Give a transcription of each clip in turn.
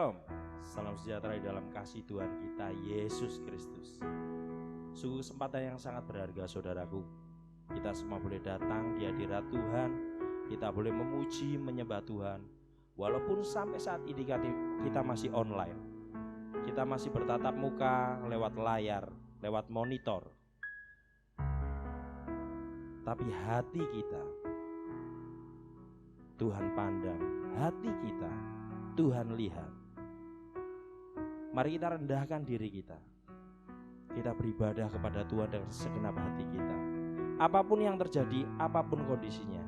Shalom, salam sejahtera di dalam kasih Tuhan kita Yesus Kristus. Sungguh kesempatan yang sangat berharga saudaraku. Kita semua boleh datang di hadirat Tuhan. Kita boleh memuji, menyembah Tuhan. Walaupun sampai saat ini kita masih online. Kita masih bertatap muka lewat layar, lewat monitor. Tapi hati kita Tuhan pandang, hati kita Tuhan lihat. Mari kita rendahkan diri kita. Kita beribadah kepada Tuhan dengan segenap hati kita. Apapun yang terjadi, apapun kondisinya,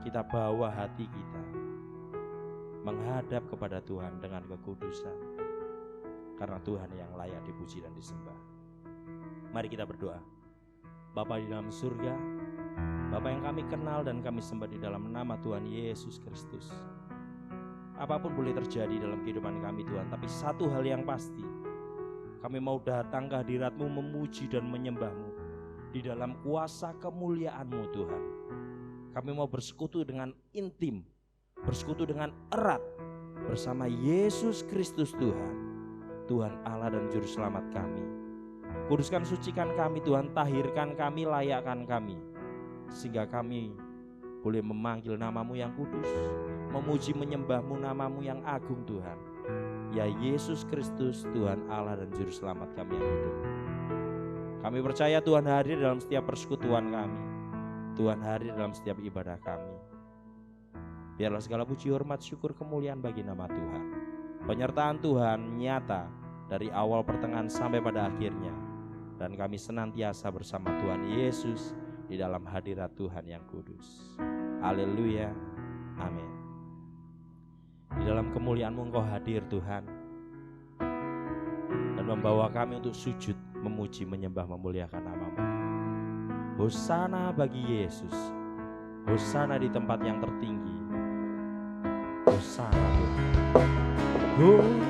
kita bawa hati kita menghadap kepada Tuhan dengan kekudusan. Karena Tuhan yang layak dipuji dan disembah. Mari kita berdoa. Bapa di dalam surga, Bapa yang kami kenal dan kami sembah di dalam nama Tuhan Yesus Kristus. Apapun boleh terjadi dalam kehidupan kami Tuhan, tapi satu hal yang pasti, kami mau datang ke hadirat-Mu memuji dan menyembah-Mu di dalam kuasa kemuliaan-Mu Tuhan. Kami mau bersekutu dengan intim, bersekutu dengan erat bersama Yesus Kristus Tuhan, Tuhan Allah dan Juru Selamat kami. Kuduskan, sucikan kami Tuhan, tahirkan kami, layakkan kami, sehingga kami boleh memanggil nama-Mu yang kudus, memuji menyembah-Mu, nama-Mu yang agung Tuhan. Ya Yesus Kristus, Tuhan Allah dan Juru Selamat kami yang hidup. Kami percaya Tuhan hadir dalam setiap persekutuan kami. Tuhan hadir dalam setiap ibadah kami. Biarlah segala puji, hormat, syukur, kemuliaan bagi nama Tuhan. Penyertaan Tuhan nyata dari awal pertengahan sampai pada akhirnya. Dan kami senantiasa bersama Tuhan Yesus di dalam hadirat Tuhan yang kudus. Haleluya, amin. Di dalam kemuliaan-Mu Engkau hadir Tuhan, dan membawa kami untuk sujud, memuji, menyembah, memuliakan nama-Mu. Hosana bagi Yesus, hosana di tempat yang tertinggi, hosana Tuhan.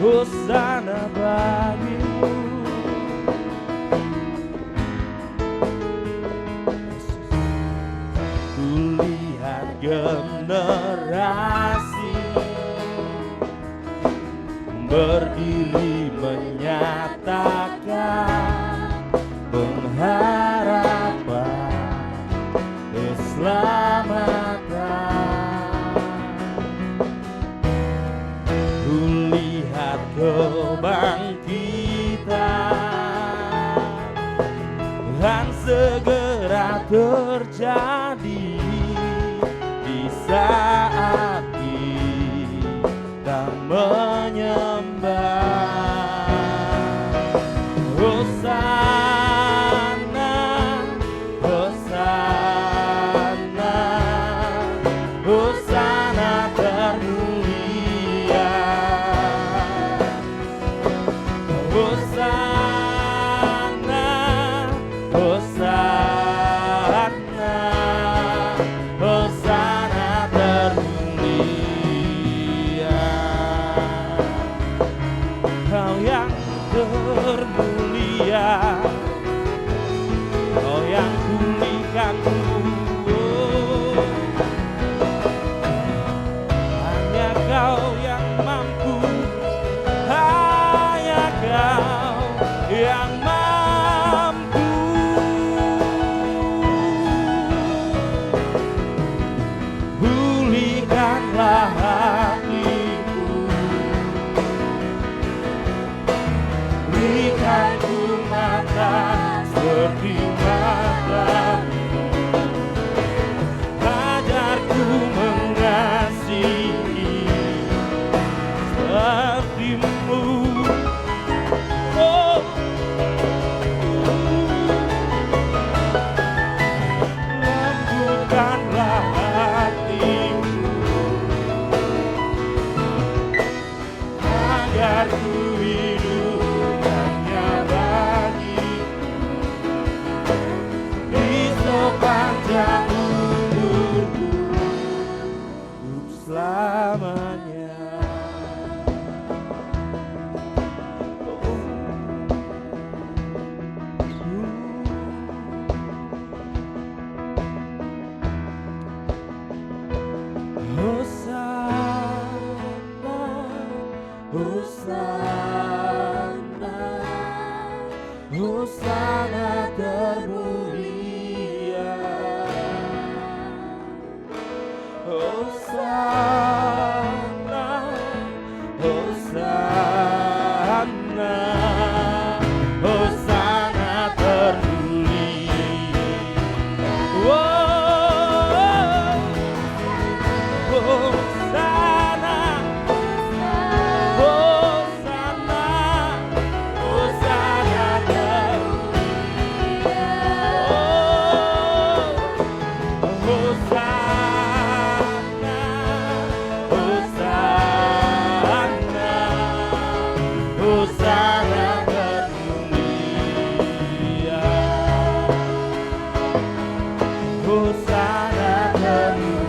Hosana bagi-Mu. Kulihat generasi berdiri menyatakan pengharapan keselamatan. Kulihat kebangkitan dan segera terjadi di saat kita menyembah. Hosana, Hosana, Hosana termulia. Hosana, Hosana, Hosana termulia. Kau yang termulia, Kau yang pulihkanku. Hanya Kau yang mampu, hanya Kau yang mampu. Pulihkanlah hatiku, berikanku mata seperti matamu, ajarku mengasihi seperti-Mu. Oh, lembutkanlah hatiku, agar ku hidup hanya bagi-Mu di sepanjang umurku, hidup selamanya. Hosana, Hosana, Hosana termulia. Hosana, Hosana, Hosana termulia. Wow, Hosana, Hosana, Hosana termulia. Oh, Hosana, Hosana, Hosana termulia. Hosana termulia.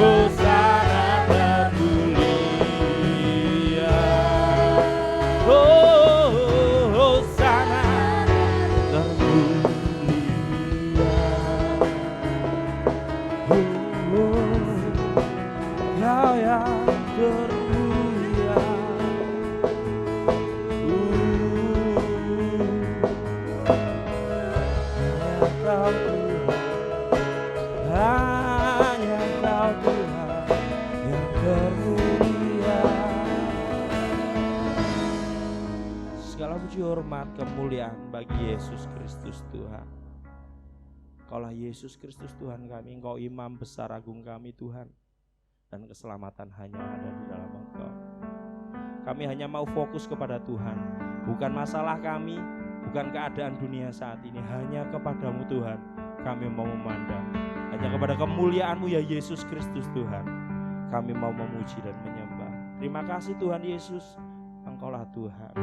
Hosana termulia. Oh, Hosana termulia. Kau yang termulia. Hanya Kau Tuhan yang termulia. Segala puji hormat kemuliaan bagi Yesus Kristus Tuhan. Kaulah Yesus Kristus Tuhan kami, Engkau imam besar agung kami Tuhan, dan keselamatan hanya ada di dalam Engkau. Kami hanya mau fokus kepada Tuhan, bukan masalah kami, bukan keadaan dunia saat ini, hanya kepadamu Tuhan kami mau memandang, hanya kepada kemuliaan-Mu ya Yesus Kristus Tuhan kami mau memuji dan menyembah. Terima kasih Tuhan Yesus, Engkaulah Tuhan.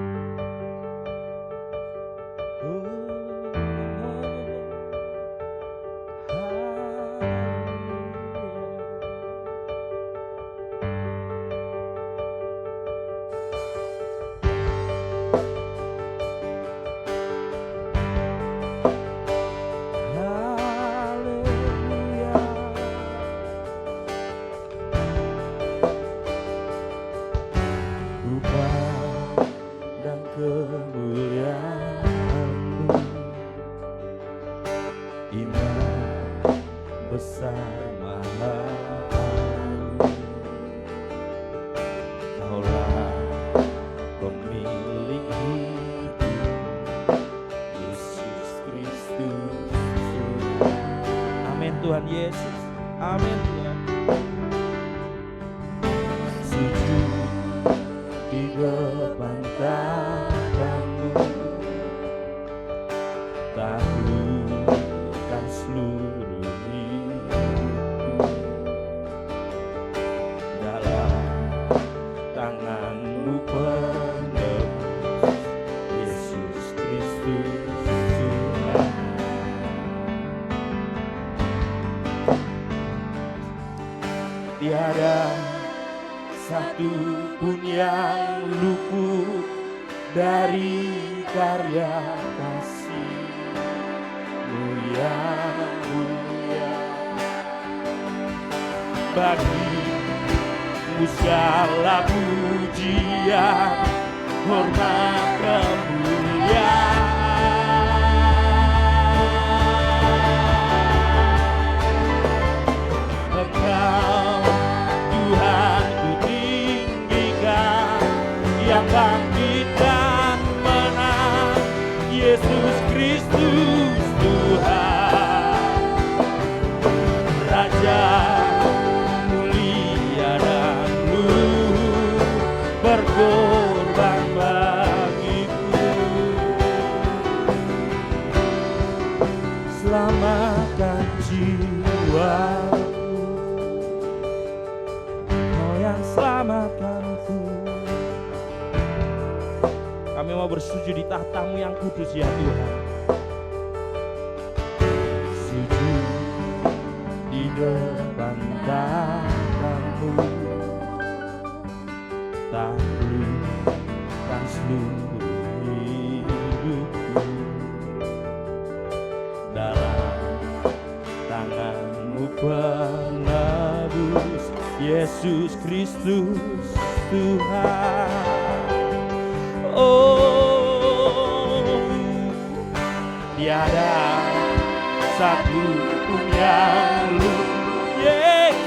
satu pun yang luput dari karya kasih-Mu yang mulia. Bagi-Mu segala pujian, hormat, kemuliaan. Engkau Tuhan ku tinggikan, yang bangkit dan menang, Yesus Kristus Tuhan, Raja mulia dan luhur, berkorban bagiku. Selamatkan jiwaku, Kau yang selamatkanku. Kami mau bersujud di tahta-Mu yang kudus ya Tuhan. Sujud di depan tahta-Mu, taklukkan seluruh hidupku. Dalam tangan-Mu penebus, Yesus Kristus Tuhan. Oh, tiada satu pun yang luput, Yesus,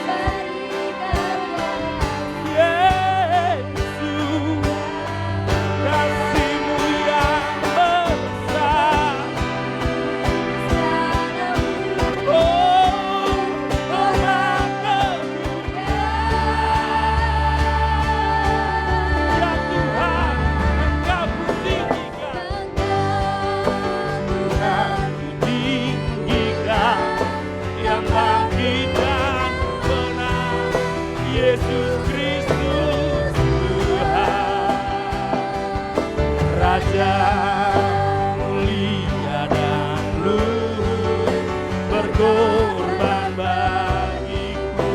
kasih-Mu yang besar. Oh, hormat kemuliaan, ya Tuhan, Engkau ku tinggikan. Tuhan ku tinggikan, yang bangkit dan menang, Yesus Kristus Tuhan, Raja mulia dan luhur, berkorban bagiku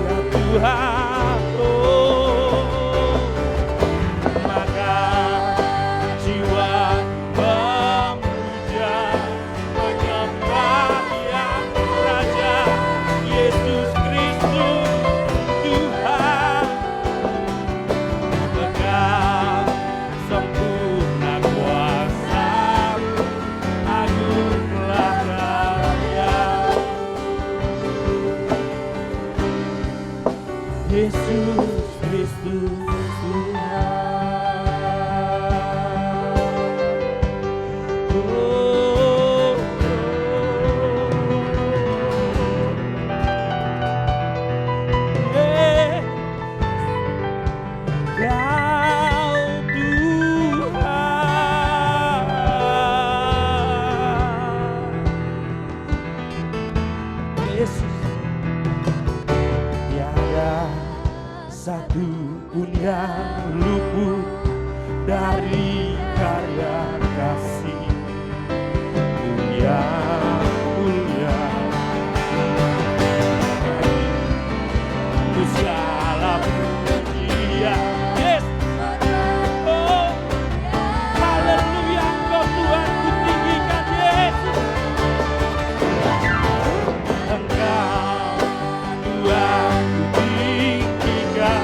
ya Tuhan. Oh, maka jiwa memuja, menyembah yang Raja, Yesus Kristus Tuhan. Engkau sempurna kuasa-Mu, agunglah karya-Mu. Yesus Kristus Tuhan. Oh, Kau Tuhan, Yesus, tiada satu pun yang luput dari karya kasih-Mu yang mulia. Ku segala pujian, yes. Oh, haleluya, Engkau Tuhan ku tinggikan, Yesus. Engkau Tuhan ku tinggikan,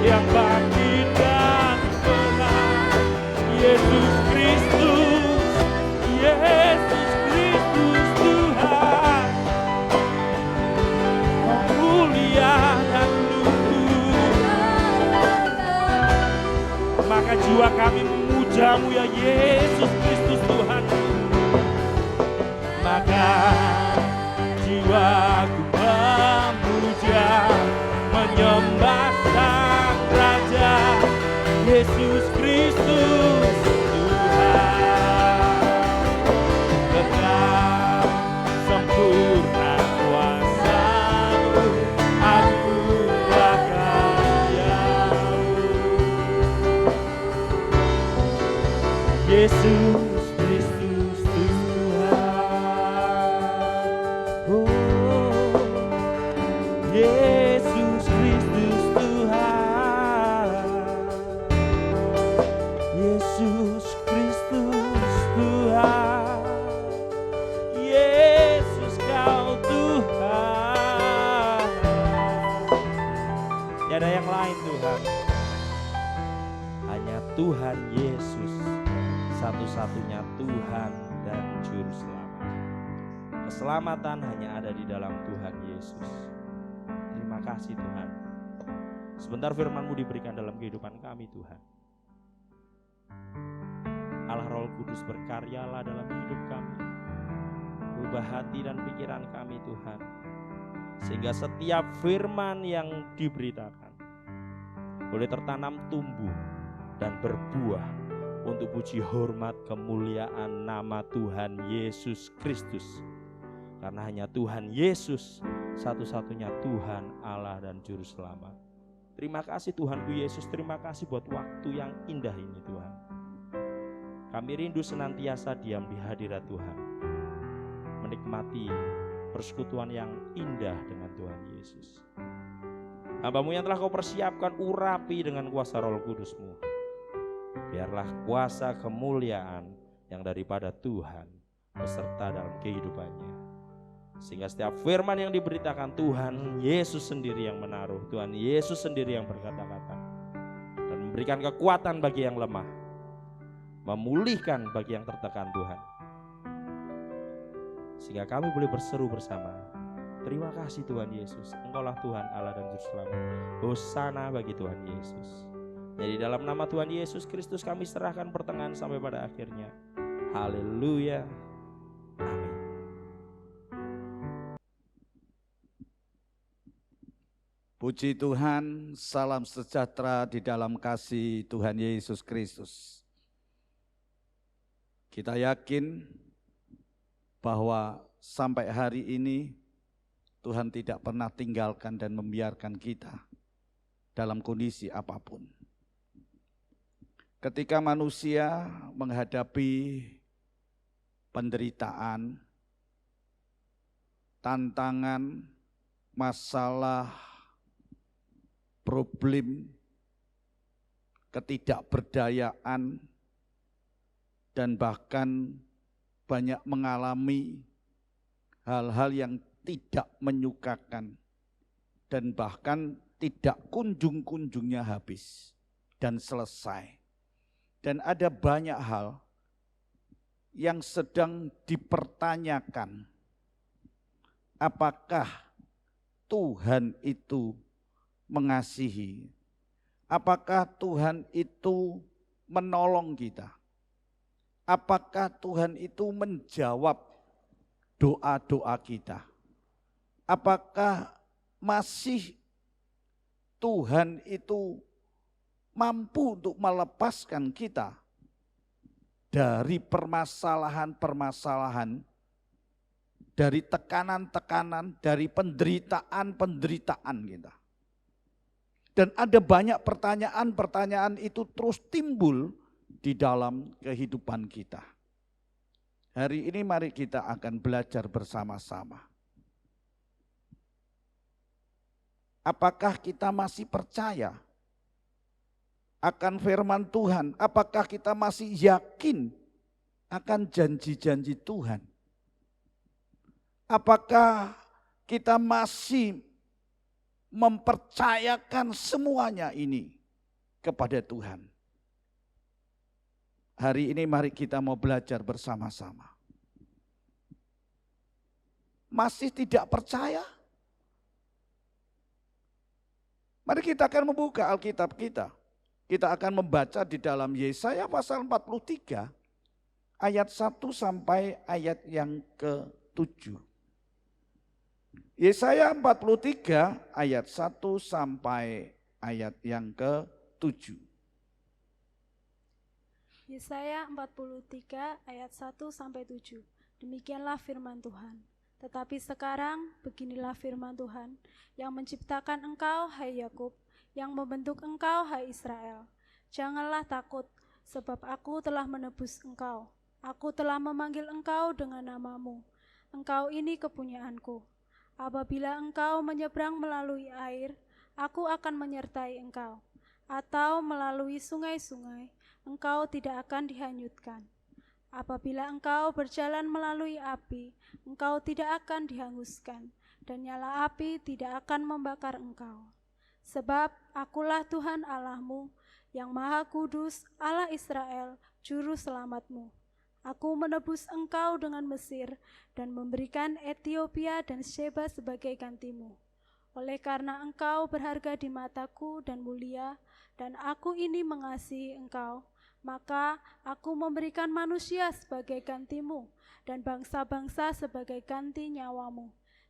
yang bangkit dan menang, Yesus Kristus, Yesus Kristus Tuhan, Kau mulia dan luhur. Maka jiwa kami memuja-Mu ya Yesus Kristus Tuhan. Maka jiwaku memuja, menyembah Sang Raja, Yesus Kristus Tuhan. Engkau sempurna kuasa-Mu, agunglah karya-Mu. Yesus Kristus Tuhan. ada yang lain Tuhan. Hanya Tuhan Yesus, satu-satunya Tuhan dan Juru Selamat. Keselamatan hanya ada di dalam Tuhan Yesus. Terima kasih Tuhan. Sebentar firman-Mu diberikan dalam kehidupan kami Tuhan. Allah Roh Kudus berkaryalah dalam hidup kami. Ubah hati dan pikiran kami Tuhan. Sehingga setiap firman yang diberitakan boleh tertanam, tumbuh, dan berbuah untuk puji hormat kemuliaan nama Tuhan Yesus Kristus. Karena hanya Tuhan Yesus satu-satunya Tuhan Allah dan Juru Selamat. Terima kasih Tuhanku Yesus, terima kasih buat waktu yang indah ini Tuhan. Kami rindu senantiasa diam di hadirat Tuhan, menikmati persekutuan yang indah dengan Tuhan Yesus. Hamba-Mu yang telah Kau persiapkan, urapi dengan kuasa Roh Kudus-Mu. Biarlah kuasa kemuliaan yang daripada Tuhan beserta dalam kehidupannya. Sehingga setiap firman yang diberitakan Tuhan Yesus sendiri yang menaruh, Tuhan Yesus sendiri yang berkata-kata, dan memberikan kekuatan bagi yang lemah, memulihkan bagi yang tertekan Tuhan. Sehingga kami boleh berseru bersama, terima kasih Tuhan Yesus, Engkaulah Tuhan Allah dan Juru Selamat. Hosana bagi Tuhan Yesus. Jadi dalam nama Tuhan Yesus Kristus kami serahkan pertengahan sampai pada akhirnya. Haleluya. Amin. Puji Tuhan, salam sejahtera di dalam kasih Tuhan Yesus Kristus. Kita yakin bahwa sampai hari ini Tuhan tidak pernah tinggalkan dan membiarkan kita dalam kondisi apapun. Ketika manusia menghadapi penderitaan, tantangan, masalah, problem, ketidakberdayaan, dan bahkan banyak mengalami hal-hal yang tidak menyukakan dan bahkan tidak kunjung-kunjungnya habis dan selesai. Dan ada banyak hal yang sedang dipertanyakan. Apakah Tuhan itu mengasihi? Apakah Tuhan itu menolong kita? Apakah Tuhan itu menjawab doa-doa kita? Apakah masih Tuhan itu mampu untuk melepaskan kita dari permasalahan-permasalahan, dari tekanan-tekanan, dari penderitaan-penderitaan kita? Dan ada banyak pertanyaan-pertanyaan itu terus timbul di dalam kehidupan kita. Hari ini mari kita akan belajar bersama-sama. Apakah kita masih percaya akan firman Tuhan? Apakah kita masih yakin akan janji-janji Tuhan? Apakah kita masih mempercayakan semuanya ini kepada Tuhan? Hari ini mari kita mau belajar bersama-sama. Masih tidak percaya? Mari kita akan membuka Alkitab kita. Kita akan membaca di dalam Yesaya pasal 43 ayat 1 sampai ayat yang ke-7. Yesaya 43 ayat 1 sampai ayat yang ke-7. Yesaya 43 ayat 1 sampai 7. Demikianlah firman Tuhan. Tetapi sekarang beginilah firman Tuhan yang menciptakan engkau hai Yakub, yang membentuk engkau hai Israel. Janganlah takut, sebab aku telah menebus engkau. Aku telah memanggil engkau dengan namamu. Engkau ini kepunyaanku. Apabila engkau menyeberang melalui air, aku akan menyertai engkau. Atau melalui sungai-sungai, engkau tidak akan dihanyutkan. Apabila engkau berjalan melalui api, engkau tidak akan dihanguskan, dan nyala api tidak akan membakar engkau. Sebab akulah Tuhan Allahmu, yang Maha Kudus, Allah Israel, Juru Selamatmu. Aku menebus engkau dengan Mesir dan memberikan Ethiopia dan Sheba sebagai gantimu. Oleh karena engkau berharga di mataku dan mulia, dan aku ini mengasihi engkau, maka aku memberikan manusia sebagai gantimu dan bangsa-bangsa sebagai ganti nyawamu.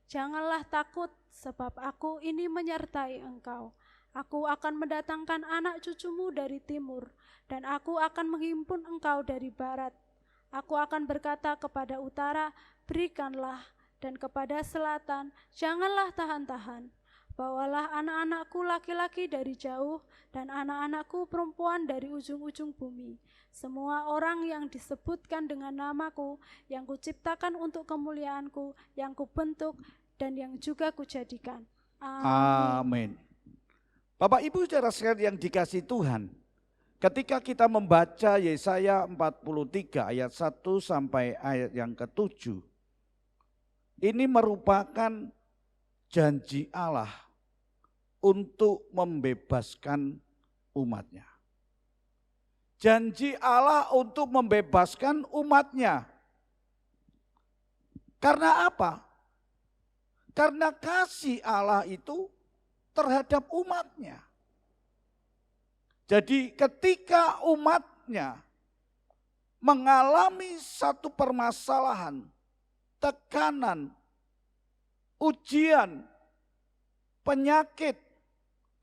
Janganlah takut, sebab aku ini menyertai engkau. Aku akan mendatangkan anak cucumu dari timur, dan aku akan menghimpun engkau dari barat. Aku akan berkata kepada utara, berikanlah, dan kepada selatan, janganlah tahan-tahan. Bawalah anak-anakku laki-laki dari jauh, dan anak-anakku perempuan dari ujung-ujung bumi. Semua orang yang disebutkan dengan namaku, yang kuciptakan untuk kemuliaanku, yang kubentuk, dan yang juga kujadikan. Amin. Bapak Ibu saudara sekalian yang dikasihi Tuhan, ketika kita membaca Yesaya 43 ayat 1 sampai ayat yang ke-7, ini merupakan janji Allah untuk membebaskan umatnya. Janji Allah untuk membebaskan umatnya. Karena apa? Karena kasih Allah itu terhadap umatnya. Jadi ketika umatnya mengalami satu permasalahan, tekanan, ujian, penyakit,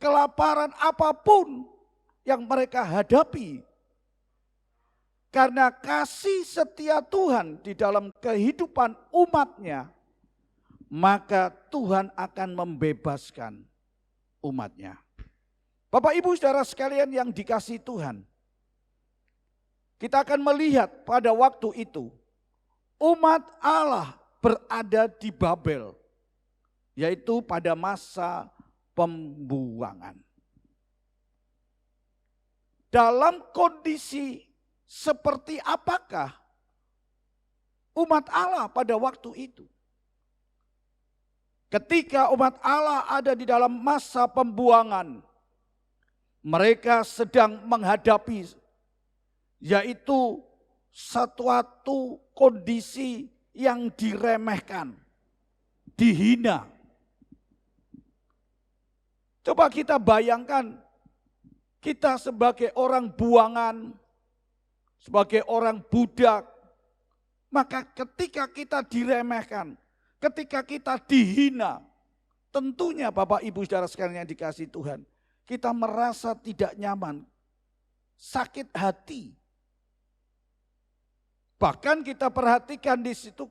kelaparan apapun yang mereka hadapi, karena kasih setia Tuhan di dalam kehidupan umatnya, maka Tuhan akan membebaskan umatnya. Bapak Ibu saudara sekalian yang dikasihi Tuhan, kita akan melihat pada waktu itu umat Allah berada di Babel, yaitu pada masa pembuangan. Dalam kondisi seperti apakah umat Allah pada waktu itu? Ketika umat Allah ada di dalam masa pembuangan, mereka sedang menghadapi yaitu suatu kondisi yang diremehkan, dihina. Coba kita bayangkan, kita sebagai orang buangan, sebagai orang budak, maka ketika kita diremehkan, ketika kita dihina, tentunya Bapak Ibu saudara sekalian yang dikasihi Tuhan, kita merasa tidak nyaman, sakit hati. Bahkan kita perhatikan di situ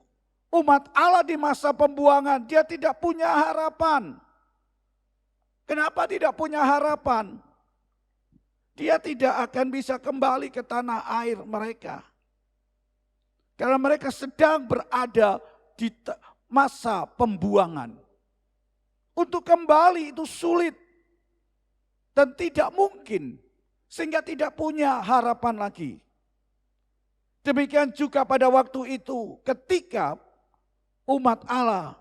umat Allah di masa pembuangan, dia tidak punya harapan. Kenapa tidak punya harapan? Dia tidak akan bisa kembali ke tanah air mereka. Karena mereka sedang berada di masa pembuangan. Untuk kembali itu sulit dan tidak mungkin, sehingga tidak punya harapan lagi. Demikian juga pada waktu itu ketika umat Allah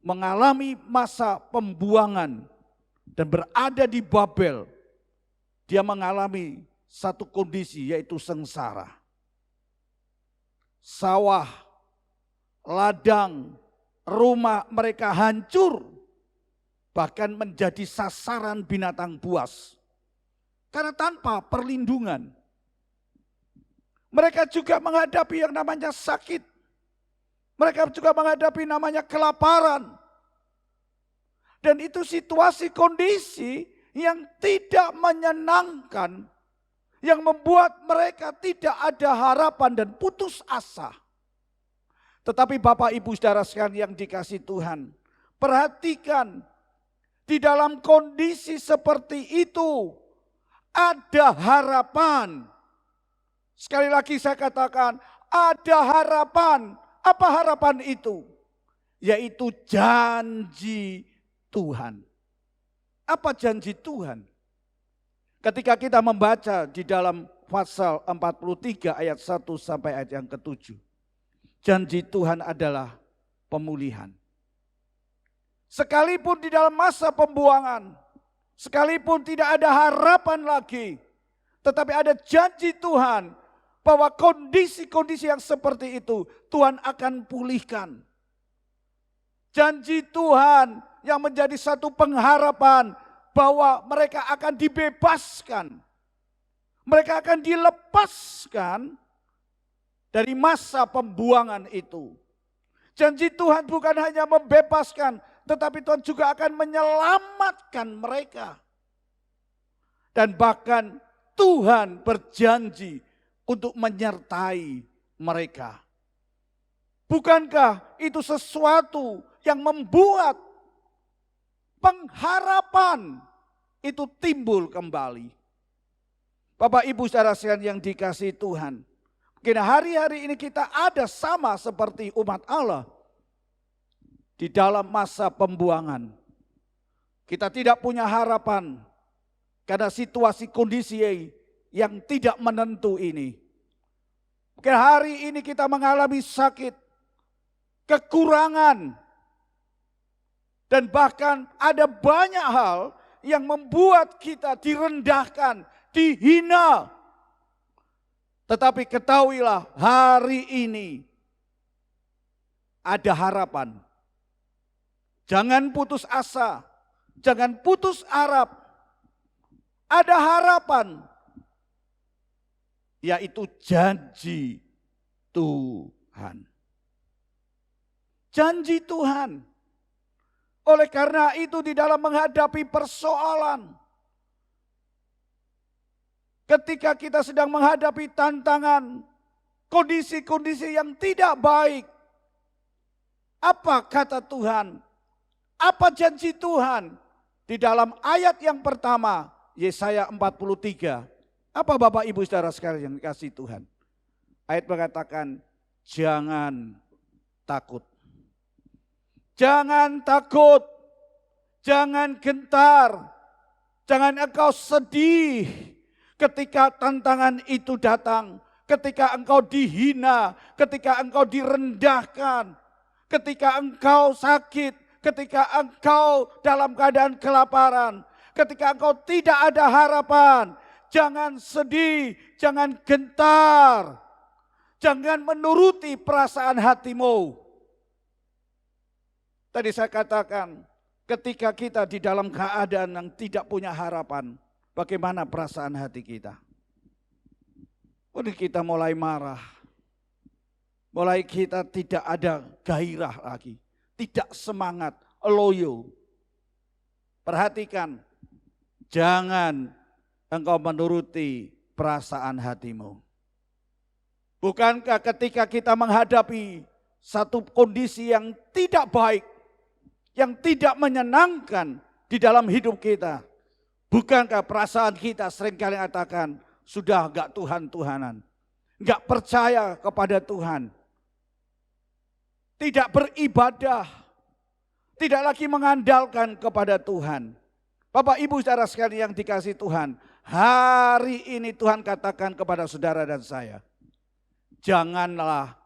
mengalami masa pembuangan dan berada di Babel, dia mengalami satu kondisi yaitu sengsara. Sawah, ladang, rumah mereka hancur, bahkan menjadi sasaran binatang buas. Karena tanpa perlindungan. Mereka juga menghadapi yang namanya sakit. Mereka juga menghadapi namanya kelaparan. Dan itu situasi kondisi yang tidak menyenangkan, yang membuat mereka tidak ada harapan dan putus asa. Tetapi Bapak Ibu saudara sekalian yang dikasihi Tuhan, perhatikan, di dalam kondisi seperti itu ada harapan. Sekali lagi saya katakan, ada harapan. Apa harapan itu? Yaitu janji Tuhan. Apa janji Tuhan? Ketika kita membaca di dalam pasal 43 ayat 1 sampai ayat yang ke-7. Janji Tuhan adalah pemulihan. Sekalipun di dalam masa pembuangan, Sekalipun tidak ada harapan lagi, tetapi ada janji Tuhan bahwa kondisi-kondisi yang seperti itu Tuhan akan pulihkan. Janji Tuhan yang menjadi satu pengharapan bahwa mereka akan dibebaskan. Mereka akan dilepaskan dari masa pembuangan itu. Janji Tuhan bukan hanya membebaskan, tetapi Tuhan juga akan menyelamatkan mereka. Dan bahkan Tuhan berjanji untuk menyertai mereka. Bukankah itu sesuatu yang membuat pengharapan itu timbul kembali? Bapak Ibu saudara sekalian yang dikasihi Tuhan, mungkin hari-hari ini kita ada sama seperti umat Allah. Di dalam masa pembuangan, kita tidak punya harapan karena situasi kondisi yang tidak menentu ini. Mungkin hari ini kita mengalami sakit, kekurangan, dan bahkan ada banyak hal yang membuat kita direndahkan, dihina. Tetapi ketahuilah, hari ini ada harapan. Jangan putus asa, jangan putus harap. Ada harapan, yaitu janji Tuhan. Janji Tuhan. Oleh karena itu di dalam menghadapi persoalan, ketika kita sedang menghadapi tantangan, kondisi-kondisi yang tidak baik, apa kata Tuhan? Apa janji Tuhan? Di dalam ayat yang pertama, Yesaya 43. Apa Bapak Ibu saudara sekalian yang dikasihi Tuhan? Ayat mengatakan, jangan takut. Jangan takut. Jangan gentar. Jangan engkau sedih ketika tantangan itu datang. Ketika engkau dihina. Ketika engkau direndahkan. Ketika engkau sakit. Ketika engkau dalam keadaan kelaparan, ketika engkau tidak ada harapan, jangan sedih, jangan gentar, jangan menuruti perasaan hatimu. Tadi saya katakan, ketika kita di dalam keadaan yang tidak punya harapan, bagaimana perasaan hati kita? Kita mulai marah, mulai kita tidak ada gairah lagi. Tidak semangat, loyo. Perhatikan, jangan engkau menuruti perasaan hatimu. Bukankah ketika kita menghadapi satu kondisi yang tidak baik, yang tidak menyenangkan di dalam hidup kita, bukankah perasaan kita seringkali katakan, sudah enggak Tuhan-Tuhanan, enggak percaya kepada Tuhan, tidak beribadah, tidak lagi mengandalkan kepada Tuhan. Bapak Ibu saudara sekalian yang dikasihi Tuhan, hari ini Tuhan katakan kepada saudara dan saya, janganlah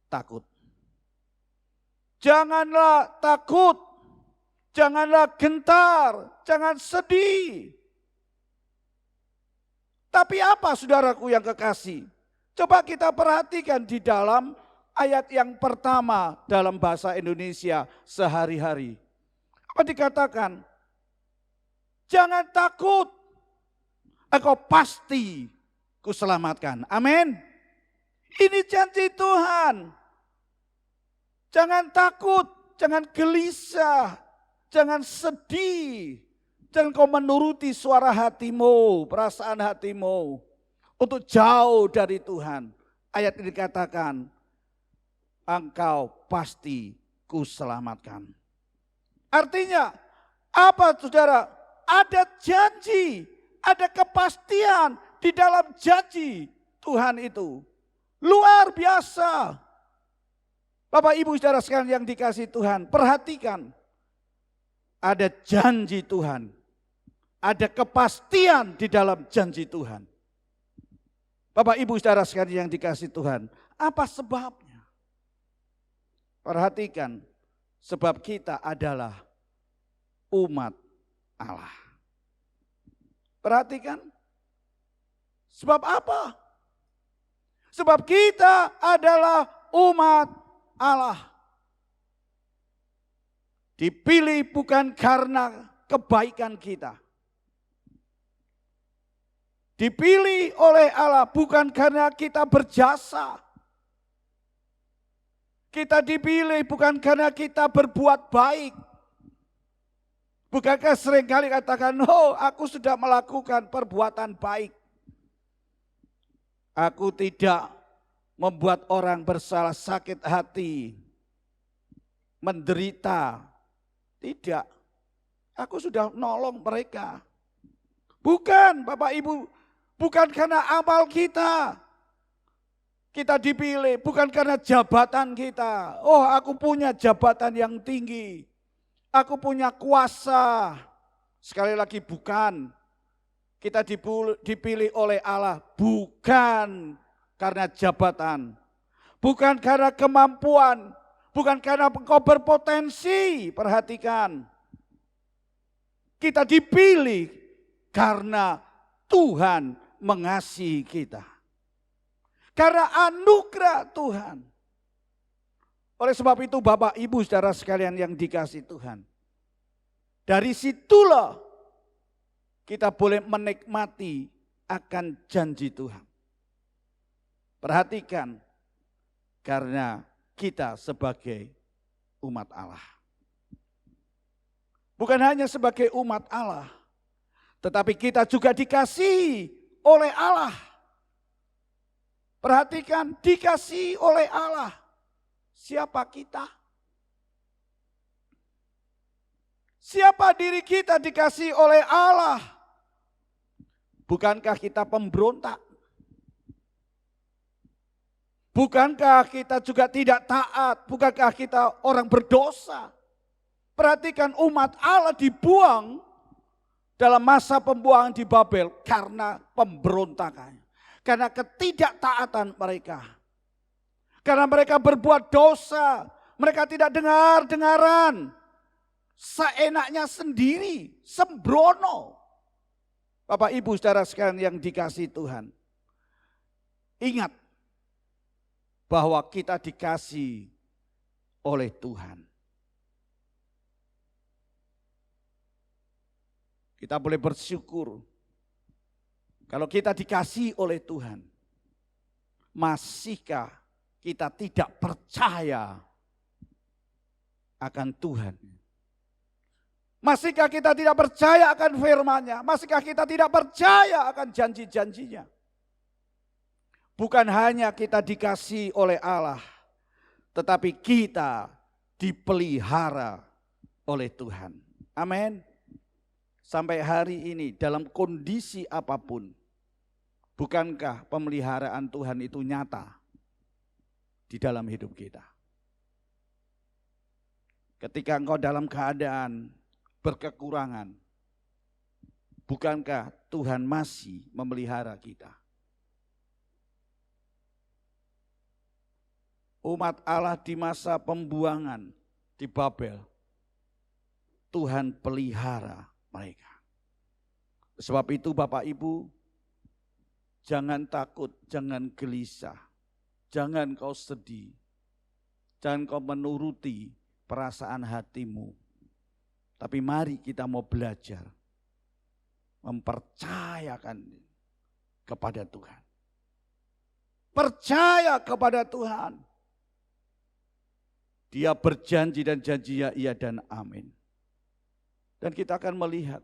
takut. Janganlah takut, janganlah gentar, jangan sedih. Tapi apa saudaraku yang kekasih? Coba kita perhatikan di dalam ayat yang pertama dalam bahasa Indonesia sehari-hari. Apa dikatakan? Jangan takut, engkau pasti kuselamatkan. Amin. Ini janji Tuhan. Jangan takut, jangan gelisah, jangan sedih. Jangan kau menuruti suara hatimu, perasaan hatimu untuk jauh dari Tuhan. Ayat ini dikatakan, engkau pasti kuselamatkan. Artinya apa saudara? Ada janji, ada kepastian di dalam janji Tuhan itu. Luar biasa. Bapak Ibu saudara sekalian yang dikasihi Tuhan, perhatikan. Ada janji Tuhan. Ada kepastian di dalam janji Tuhan. Bapak Ibu saudara sekalian yang dikasihi Tuhan, apa sebabnya? Perhatikan, sebab kita adalah umat Allah. Perhatikan. Sebab apa? Sebab kita adalah umat Allah. Dipilih bukan karena kebaikan kita. Dipilih oleh Allah bukan karena kita berjasa. Kita dipilih bukan karena kita berbuat baik. Bukankah seringkali katakan, oh aku sudah melakukan perbuatan baik. Aku tidak membuat orang bersalah, sakit hati, menderita. Tidak, aku sudah nolong mereka. Bukan Bapak Ibu, bukan karena amal kita. Kita dipilih bukan karena jabatan kita. Oh, aku punya jabatan yang tinggi. Aku punya kuasa. Sekali lagi bukan. Kita dipilih oleh Allah bukan karena jabatan. Bukan karena kemampuan. Bukan karena engkau berpotensi. Perhatikan. Kita dipilih karena Tuhan mengasihi kita. Karena anugerah Tuhan. Oleh sebab itu Bapak Ibu saudara sekalian yang dikasihi Tuhan. Dari situlah kita boleh menikmati akan janji Tuhan. Perhatikan. Karena kita sebagai umat Allah. Bukan hanya sebagai umat Allah. Tetapi kita juga dikasihi oleh Allah. Perhatikan, dikasihi oleh Allah. Siapa kita? Siapa diri kita dikasihi oleh Allah? Bukankah kita pemberontak? Bukankah kita juga tidak taat? Bukankah kita orang berdosa? Perhatikan, umat Allah dibuang dalam masa pembuangan di Babel karena pemberontakannya. Karena ketidaktaatan mereka. Karena mereka berbuat dosa. Mereka tidak dengar-dengaran. Seenaknya sendiri. Sembrono. Bapak Ibu saudara sekalian yang dikasihi Tuhan. Ingat. Bahwa kita dikasihi oleh Tuhan. Kita boleh bersyukur. Kalau kita dikasihi oleh Tuhan, masihkah kita tidak percaya akan Tuhan? Masihkah kita tidak percaya akan firman-Nya? Masihkah kita tidak percaya akan janji-janjinya? Bukan hanya kita dikasihi oleh Allah, tetapi kita dipelihara oleh Tuhan. Amin. Sampai hari ini dalam kondisi apapun, bukankah pemeliharaan Tuhan itu nyata di dalam hidup kita? Ketika engkau dalam keadaan berkekurangan, bukankah Tuhan masih memelihara kita? Umat Allah di masa pembuangan di Babel, Tuhan pelihara mereka. Sebab itu Bapak Ibu, jangan takut, jangan gelisah, jangan kau sedih, jangan kau menuruti perasaan hatimu. Tapi mari kita mau belajar, mempercayakan kepada Tuhan. Percaya kepada Tuhan. Dia berjanji dan janjinya iya dan amin. Dan kita akan melihat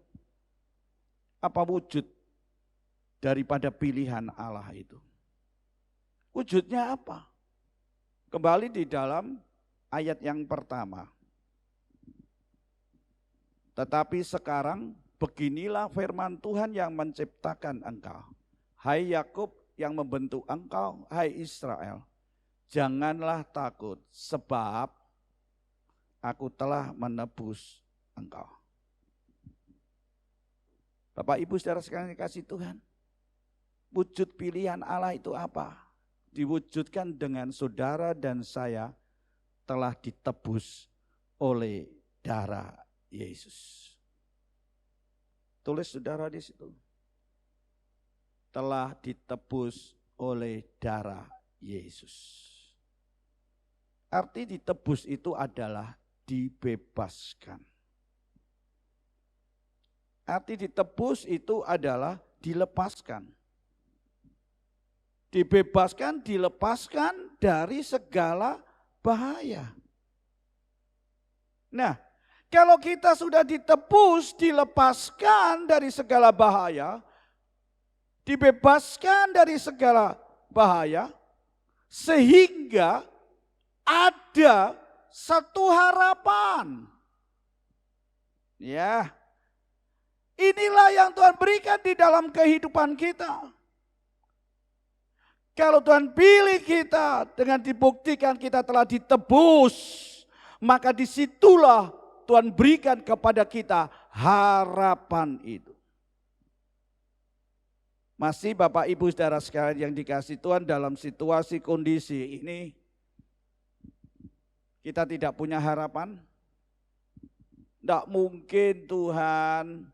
apa wujud daripada pilihan Allah itu. Wujudnya apa? Kembali di dalam ayat yang pertama. Tetapi sekarang beginilah firman Tuhan yang menciptakan engkau. Hai Yakub yang membentuk engkau, hai Israel. Janganlah takut sebab aku telah menebus engkau. Bapak Ibu saudara sekalian dikasihi Tuhan. Wujud pilihan Allah itu apa? Diwujudkan dengan saudara dan saya telah ditebus oleh darah Yesus. Tulis saudara di situ. telah ditebus oleh darah Yesus. Arti ditebus itu adalah dibebaskan. Arti ditebus itu adalah dilepaskan. Dibebaskan, dilepaskan dari segala bahaya. Nah, kalau kita sudah ditebus, dilepaskan dari segala bahaya, dibebaskan dari segala bahaya, sehingga ada satu harapan. Ya, inilah yang Tuhan berikan di dalam kehidupan kita. Kalau Tuhan pilih kita dengan dibuktikan kita telah ditebus, maka disitulah Tuhan berikan kepada kita harapan itu. Masih Bapak Ibu Saudara sekalian yang dikasihi Tuhan, dalam situasi kondisi ini kita tidak punya harapan. Tidak mungkin Tuhan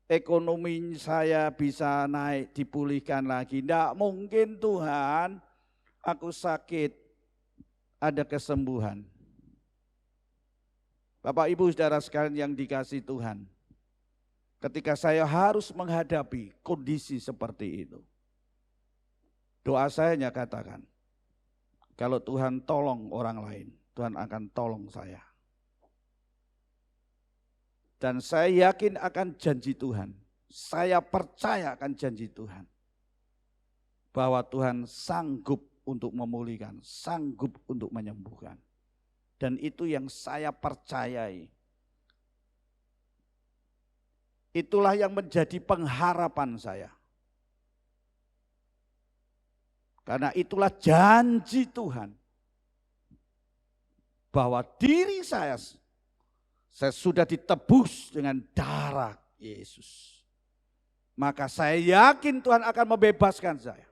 ekonomi saya bisa naik, dipulihkan lagi. Tidak mungkin Tuhan aku sakit, ada kesembuhan. Bapak Ibu Saudara sekalian yang dikasihi Tuhan, ketika saya harus menghadapi kondisi seperti itu, doa saya hanya katakan, kalau Tuhan tolong orang lain, Tuhan akan tolong saya. Dan saya yakin akan janji Tuhan. Saya percaya akan janji Tuhan. Bahwa Tuhan sanggup untuk memulihkan, sanggup untuk menyembuhkan. Dan itu yang saya percayai. Itulah yang menjadi pengharapan saya. Karena itulah janji Tuhan. Bahwa diri saya sudah ditebus dengan darah Yesus. Maka saya yakin Tuhan akan membebaskan saya.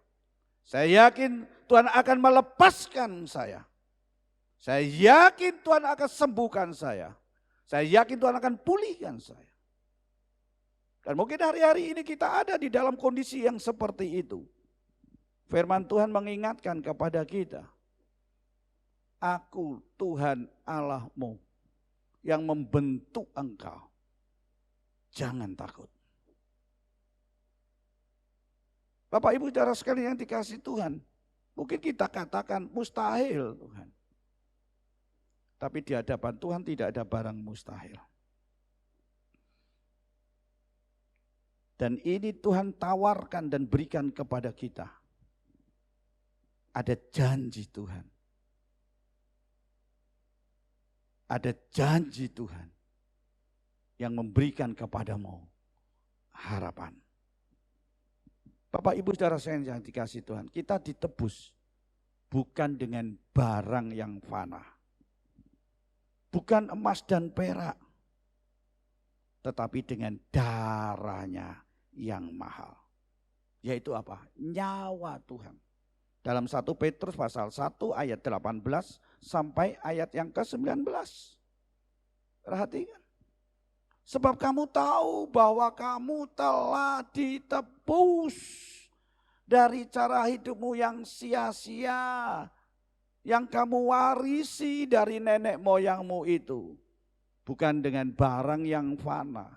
Saya yakin Tuhan akan melepaskan saya. Saya yakin Tuhan akan sembuhkan saya. Saya yakin Tuhan akan pulihkan saya. Dan mungkin hari-hari ini kita ada di dalam kondisi yang seperti itu. Firman Tuhan mengingatkan kepada kita. Aku Tuhan Allahmu yang membentuk engkau. Jangan takut. Bapak Ibu saudara sekalian yang dikasihi Tuhan. Mungkin kita katakan mustahil Tuhan. Tapi di hadapan Tuhan tidak ada barang mustahil. Dan ini Tuhan tawarkan dan berikan kepada kita. Ada janji Tuhan. Ada janji Tuhan yang memberikan kepadamu harapan. Bapak Ibu saudara saya yang dikasihi Tuhan, kita ditebus bukan dengan barang yang fana. Bukan emas dan perak, tetapi dengan darahnya yang mahal. Yaitu apa? Nyawa Tuhan. Dalam 1 Petrus pasal 1 ayat 18 sampai ayat yang ke-19. Perhatikan. Sebab kamu tahu bahwa kamu telah ditebus dari cara hidupmu yang sia-sia, yang kamu warisi dari nenek moyangmu itu. Bukan dengan barang yang fana,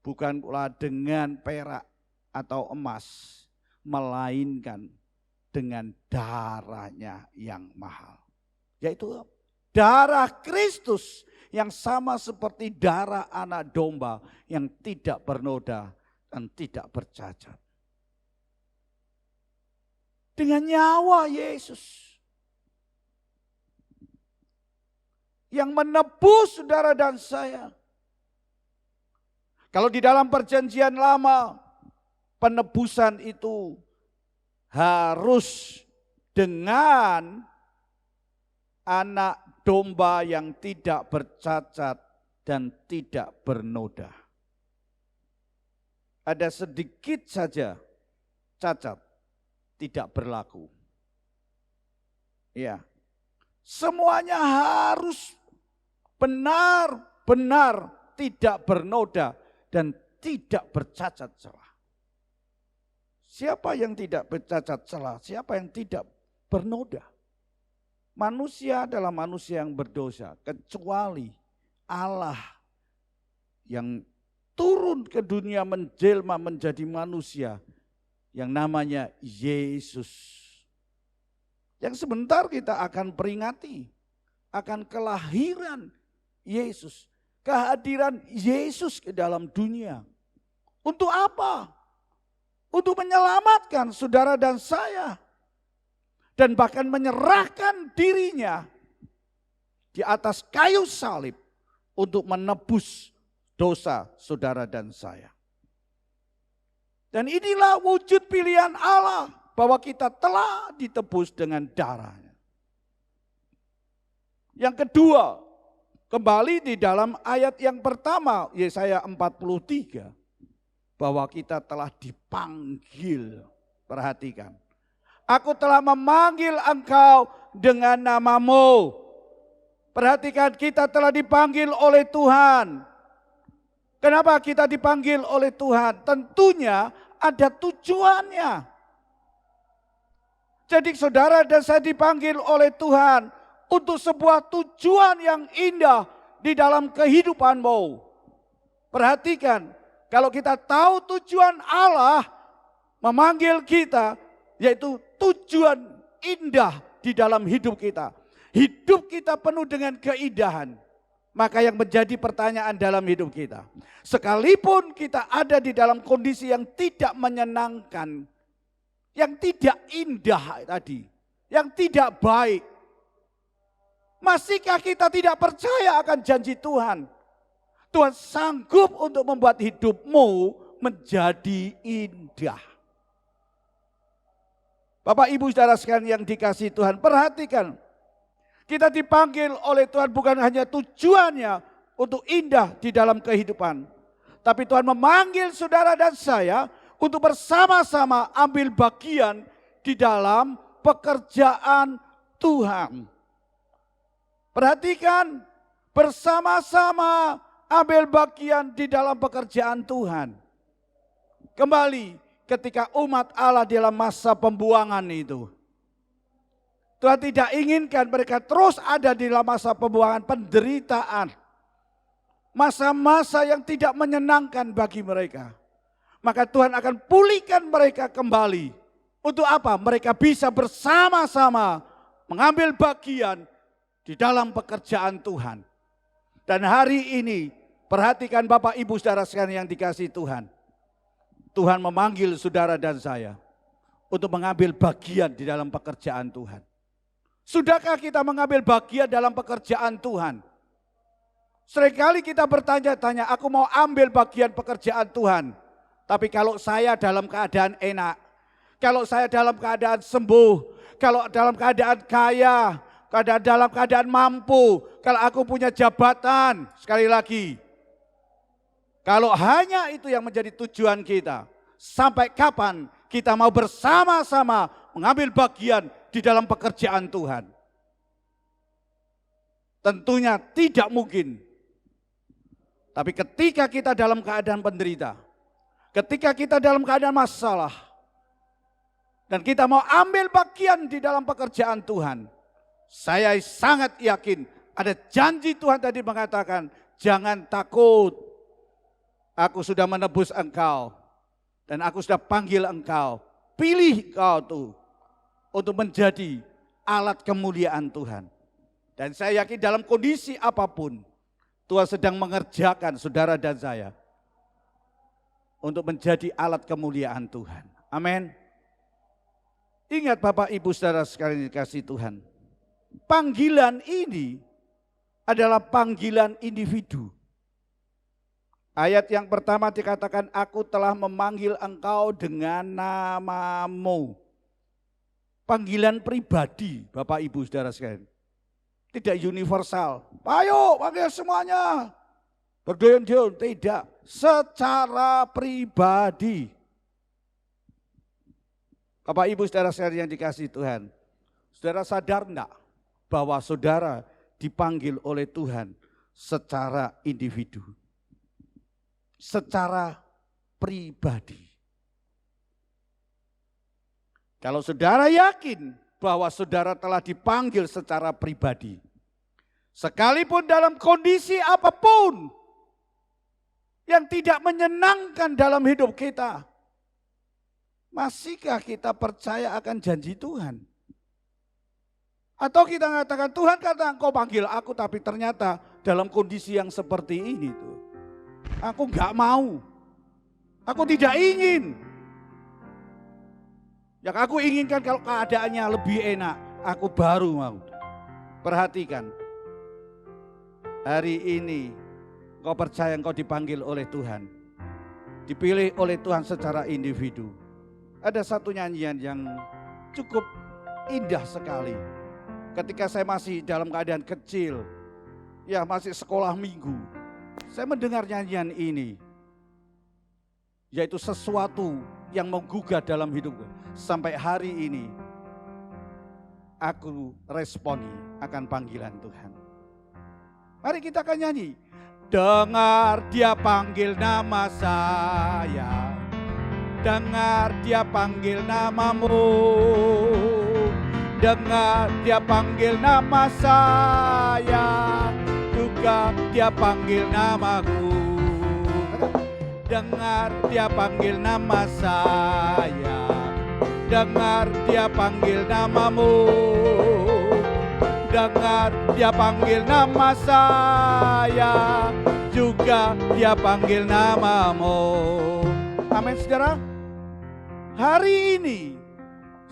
bukan pula dengan perak atau emas, melainkan dengan darahnya yang mahal. Yaitu darah Kristus yang sama seperti darah anak domba yang tidak bernoda dan tidak bercacat. Dengan nyawa Yesus yang menebus saudara dan saya. Kalau di dalam perjanjian lama, penebusan itu harus dengan anak domba yang tidak bercacat dan tidak bernoda. Ada sedikit saja cacat, tidak berlaku. Ya, semuanya harus benar-benar tidak bernoda dan tidak bercacat celah. Siapa yang tidak bercacat celah? Siapa yang tidak bernoda? Manusia adalah manusia yang berdosa, kecuali Allah yang turun ke dunia menjelma menjadi manusia yang namanya Yesus. Yang sebentar kita akan peringati akan kelahiran Yesus, kehadiran Yesus ke dalam dunia. Untuk apa? Untuk menyelamatkan saudara dan saya. Dan bahkan menyerahkan dirinya di atas kayu salib untuk menebus dosa saudara dan saya. Dan inilah wujud pilihan Allah bahwa kita telah ditebus dengan darahnya. Yang kedua, kembali di dalam ayat yang pertama Yesaya 43 bahwa kita telah dipanggil. Perhatikan. Aku telah memanggil engkau dengan namamu. Perhatikan, kita telah dipanggil oleh Tuhan. Kenapa kita dipanggil oleh Tuhan? Tentunya ada tujuannya. Jadi saudara dan saya dipanggil oleh Tuhan untuk sebuah tujuan yang indah di dalam kehidupanmu. Perhatikan, kalau kita tahu tujuan Allah memanggil kita, yaitu tujuan indah di dalam hidup kita. Hidup kita penuh dengan keindahan. Maka yang menjadi pertanyaan dalam hidup kita, sekalipun kita ada di dalam kondisi yang tidak menyenangkan, yang tidak indah tadi, yang tidak baik, masihkah kita tidak percaya akan janji Tuhan? Tuhan sanggup untuk membuat hidupmu menjadi indah. Bapak Ibu saudara sekalian yang dikasihi Tuhan, perhatikan. Kita dipanggil oleh Tuhan bukan hanya tujuannya untuk indah di dalam kehidupan. Tapi Tuhan memanggil saudara dan saya untuk bersama-sama ambil bagian di dalam pekerjaan Tuhan. Perhatikan, bersama-sama ambil bagian di dalam pekerjaan Tuhan. Kembali ketika umat Allah dalam masa pembuangan itu. Tuhan tidak inginkan mereka terus ada di dalam masa pembuangan, penderitaan. Masa-masa yang tidak menyenangkan bagi mereka. Maka Tuhan akan pulihkan mereka kembali. Untuk apa? Mereka bisa bersama-sama mengambil bagian di dalam pekerjaan Tuhan. Dan hari ini, perhatikan Bapak Ibu saudara sekalian yang dikasihi Tuhan. Tuhan memanggil saudara dan saya untuk mengambil bagian di dalam pekerjaan Tuhan. Sudahkah kita mengambil bagian dalam pekerjaan Tuhan? Seringkali kita bertanya-tanya, aku mau ambil bagian pekerjaan Tuhan. Tapi kalau saya dalam keadaan enak, kalau saya dalam keadaan sembuh, kalau dalam keadaan kaya, dalam keadaan mampu, kalau aku punya jabatan, sekali lagi. Kalau hanya itu yang menjadi tujuan kita, sampai kapan kita mau bersama-sama mengambil bagian di dalam pekerjaan Tuhan? Tentunya tidak mungkin. Tapi ketika kita dalam keadaan penderita, ketika kita dalam keadaan masalah, dan kita mau ambil bagian di dalam pekerjaan Tuhan, saya sangat yakin ada janji Tuhan tadi mengatakan, jangan takut, aku sudah menebus engkau, dan aku sudah panggil engkau, pilih kau tuh untuk menjadi alat kemuliaan Tuhan. Dan saya yakin dalam kondisi apapun, Tuhan sedang mengerjakan saudara dan saya untuk menjadi alat kemuliaan Tuhan. Amin. Ingat Bapak Ibu saudara sekalian dikasihi Tuhan, panggilan ini adalah panggilan individu. Ayat yang pertama dikatakan, aku telah memanggil engkau dengan namamu. Panggilan pribadi Bapak Ibu saudara sekalian. Tidak universal. Ayo panggil semuanya. Berduyun-duyun, tidak. Secara pribadi. Bapak Ibu saudara sekalian yang dikasihi Tuhan. Saudara sadar enggak bahwa saudara dipanggil oleh Tuhan secara individu? Secara pribadi. Kalau saudara yakin bahwa saudara telah dipanggil secara pribadi, sekalipun dalam kondisi apapun yang tidak menyenangkan dalam hidup kita, masihkah kita percaya akan janji Tuhan? Atau kita mengatakan, Tuhan kata engkau panggil aku, tapi ternyata dalam kondisi yang seperti ini tuh, aku enggak mau, aku tidak ingin. Yang aku inginkan kalau keadaannya lebih enak, aku baru mau. Perhatikan, hari ini kau percaya engkau dipanggil oleh Tuhan, dipilih oleh Tuhan secara individu. Ada satu nyanyian yang cukup indah sekali. Ketika saya masih dalam keadaan kecil, ya masih sekolah minggu, saya mendengar nyanyian ini, yaitu sesuatu yang menggugah dalam hidupku. Sampai hari ini aku responi akan panggilan Tuhan. Mari kita akan nyanyi. Dengar dia panggil nama saya, dengar dia panggil namamu, dengar dia panggil nama saya, juga dia panggil namaku. Dengar dia panggil nama saya, dengar dia panggil namamu, dengar dia panggil nama saya, juga dia panggil namamu. Amin saudara. Hari ini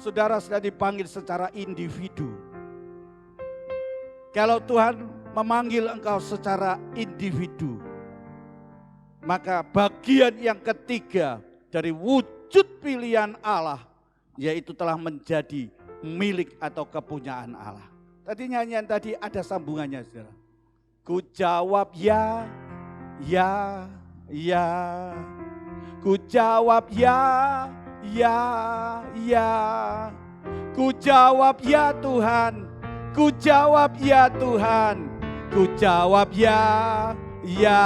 saudara sudah dipanggil secara individu. Kalau Tuhan memanggil engkau secara individu, maka bagian yang ketiga dari wujud pilihan Allah, yaitu telah menjadi milik atau kepunyaan Allah. Tadi nyanyian tadi ada sambungannya saudara. Ku jawab ya, ya, ya. Ku jawab ya, ya, ya. Ku jawab ya Tuhan, ku jawab ya Tuhan, ku jawab ya, ya,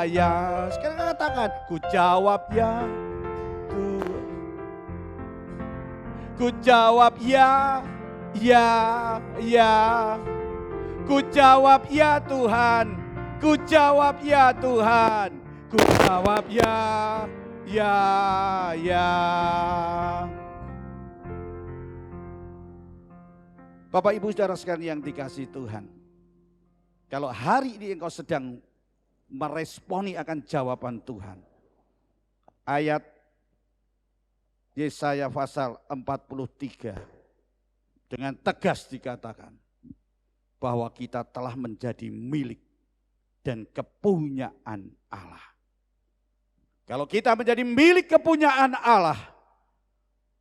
ya. Sekarang katakan, ku jawab ya Tuhan. Ku jawab ya, ya, ya. Ku jawab ya Tuhan, ku jawab ya Tuhan, ku jawab ya, ya, ya. Bapak Ibu Saudara sekalian yang dikasihi Tuhan, kalau hari ini engkau sedang meresponi akan jawaban Tuhan, ayat Yesaya pasal 43 dengan tegas dikatakan bahwa kita telah menjadi milik dan kepunyaan Allah. Kalau kita menjadi milik kepunyaan Allah,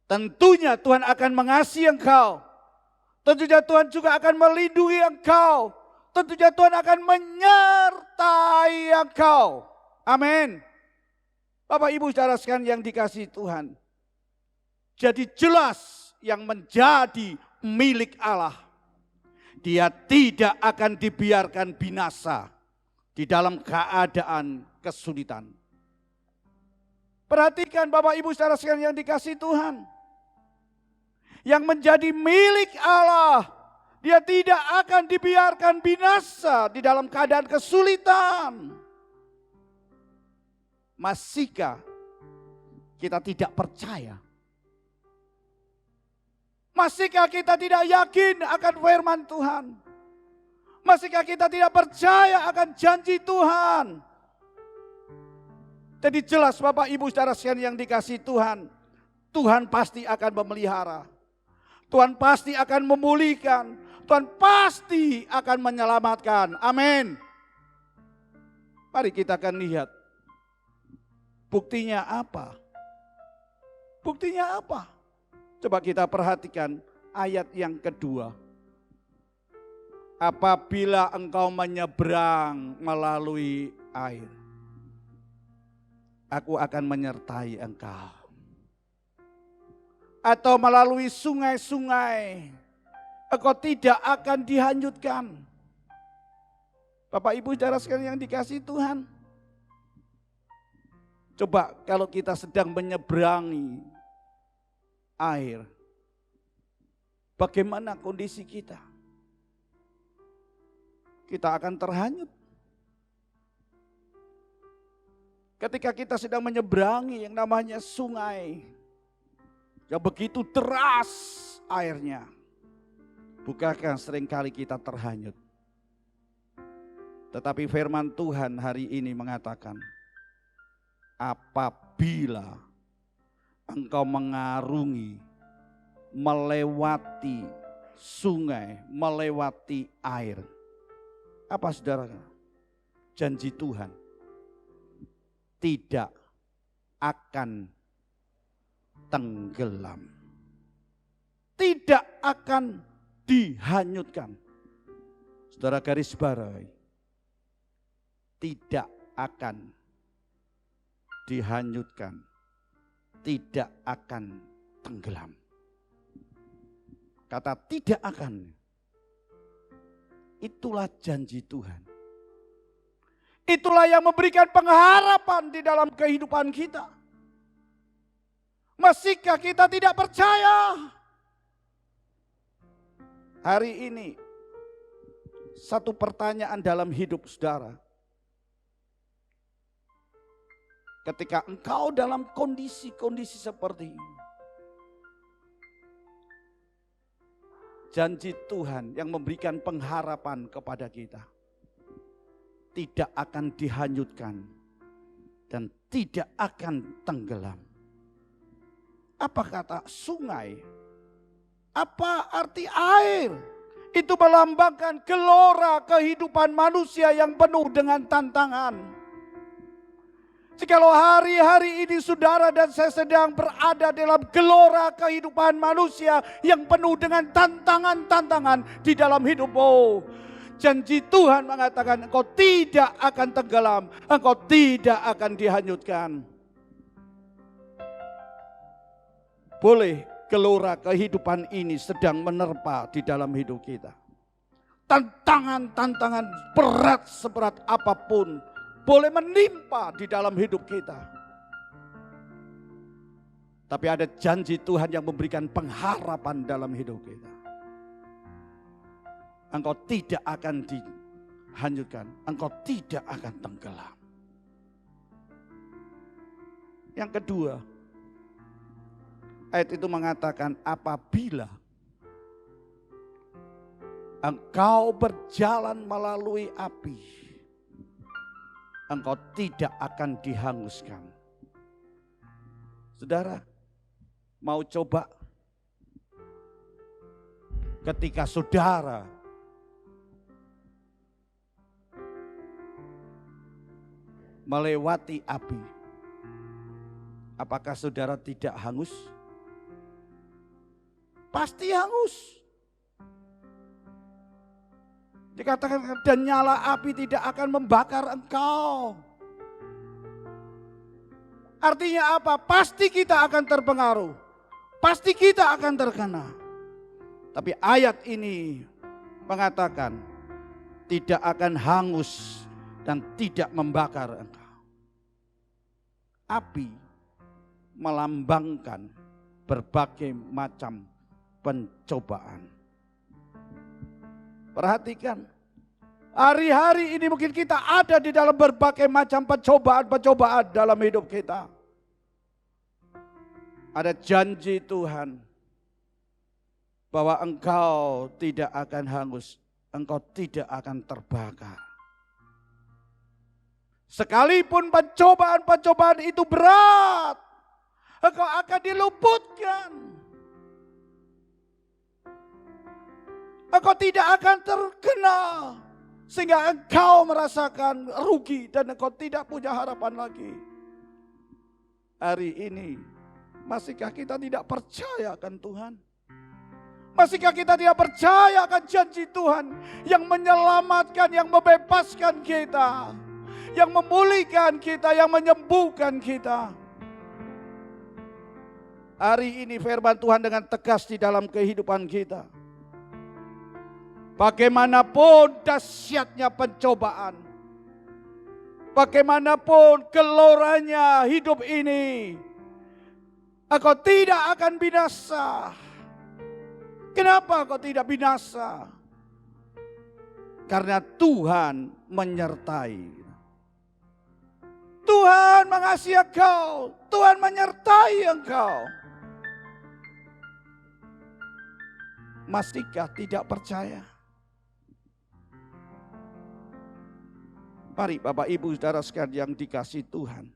tentunya Tuhan akan mengasihi engkau. Tentunya Tuhan juga akan melindungi engkau. Tentunya Tuhan akan menyertai engkau. Amin. Bapak Ibu Saudara sekalian yang dikasihi Tuhan. Jadi jelas yang menjadi milik Allah, dia tidak akan dibiarkan binasa di dalam keadaan kesulitan. Perhatikan Bapak Ibu Saudara sekalian yang dikasihi Tuhan. Yang menjadi milik Allah, dia tidak akan dibiarkan binasa di dalam keadaan kesulitan. Masihkah kita tidak percaya? Masihkah kita tidak yakin akan firman Tuhan? Masihkah kita tidak percaya akan janji Tuhan? Jadi jelas Bapak Ibu Saudara sekalian yang dikasihi Tuhan, Tuhan pasti akan memelihara. Tuhan pasti akan memulihkan. Tuhan pasti akan menyelamatkan. Amin. Mari kita akan lihat. Buktinya apa? Buktinya apa? Coba kita perhatikan ayat yang kedua. Apabila engkau menyeberang melalui air, aku akan menyertai engkau. Atau melalui sungai-sungai, engkau tidak akan dihanyutkan. Bapak Ibu Saudara sekalian yang dikasihi Tuhan. Coba kalau kita sedang menyeberangi air, bagaimana kondisi kita? Kita akan terhanyut. Ketika kita sedang menyeberangi yang namanya sungai, yang begitu deras airnya, bukankah seringkali kita terhanyut? Tetapi firman Tuhan hari ini mengatakan, apabila engkau mengarungi, melewati sungai, melewati air. Apa saudara? Janji Tuhan tidak akan tenggelam. Tidak akan dihanyutkan. Saudara garis bawahi. Tidak akan dihanyutkan. Tidak akan tenggelam. Kata tidak akan. Itulah janji Tuhan. Itulah yang memberikan pengharapan di dalam kehidupan kita. Masihkah kita tidak percaya? Hari ini satu pertanyaan dalam hidup saudara. Ketika engkau dalam kondisi-kondisi seperti ini. Janji Tuhan yang memberikan pengharapan kepada kita. Tidak akan dihanyutkan dan tidak akan tenggelam. Apa kata sungai? Apa arti air? Itu melambangkan gelora kehidupan manusia yang penuh dengan tantangan. Jikalau hari-hari ini saudara dan saya sedang berada dalam gelora kehidupan manusia yang penuh dengan tantangan-tantangan di dalam hidupmu. Janji Tuhan mengatakan engkau tidak akan tenggelam, engkau tidak akan dihanyutkan. Boleh gelora kehidupan ini sedang menerpa di dalam hidup kita. Tantangan-tantangan berat seberat apapun boleh menimpa di dalam hidup kita. Tapi ada janji Tuhan yang memberikan pengharapan dalam hidup kita. Engkau tidak akan dihanyutkan. Engkau tidak akan tenggelam. Yang kedua, ayat itu mengatakan apabila engkau berjalan melalui api, engkau tidak akan dihanguskan. Saudara, mau coba ketika saudara melewati api, apakah saudara tidak hangus? Pasti hangus. Dikatakan dan nyala api tidak akan membakar engkau. Artinya apa? Pasti kita akan terpengaruh. Pasti kita akan terkena. Tapi ayat ini mengatakan tidak akan hangus dan tidak membakar engkau. Api melambangkan berbagai macam pencobaan. Perhatikan, hari-hari ini mungkin kita ada di dalam berbagai macam pencobaan-pencobaan dalam hidup kita. Ada janji Tuhan bahwa engkau tidak akan hangus, engkau tidak akan terbakar. Sekalipun pencobaan-pencobaan itu berat, engkau akan diluputkan. Engkau tidak akan terkena sehingga engkau merasakan rugi dan engkau tidak punya harapan lagi. Hari ini, masihkah kita tidak percaya akan Tuhan? Masihkah kita tidak percaya akan janji Tuhan yang menyelamatkan, yang membebaskan kita, yang memulihkan kita, yang menyembuhkan kita? Hari ini firman Tuhan dengan tegas di dalam kehidupan kita. Bagaimanapun dahsyatnya pencobaan, bagaimanapun geloranya hidup ini, engkau tidak akan binasa. Kenapa kau tidak binasa? Karena Tuhan menyertai. Tuhan mengasihi engkau, Tuhan menyertai engkau. Masihkah tidak percaya? Mari Bapak Ibu Saudara sekalian yang dikasihi Tuhan.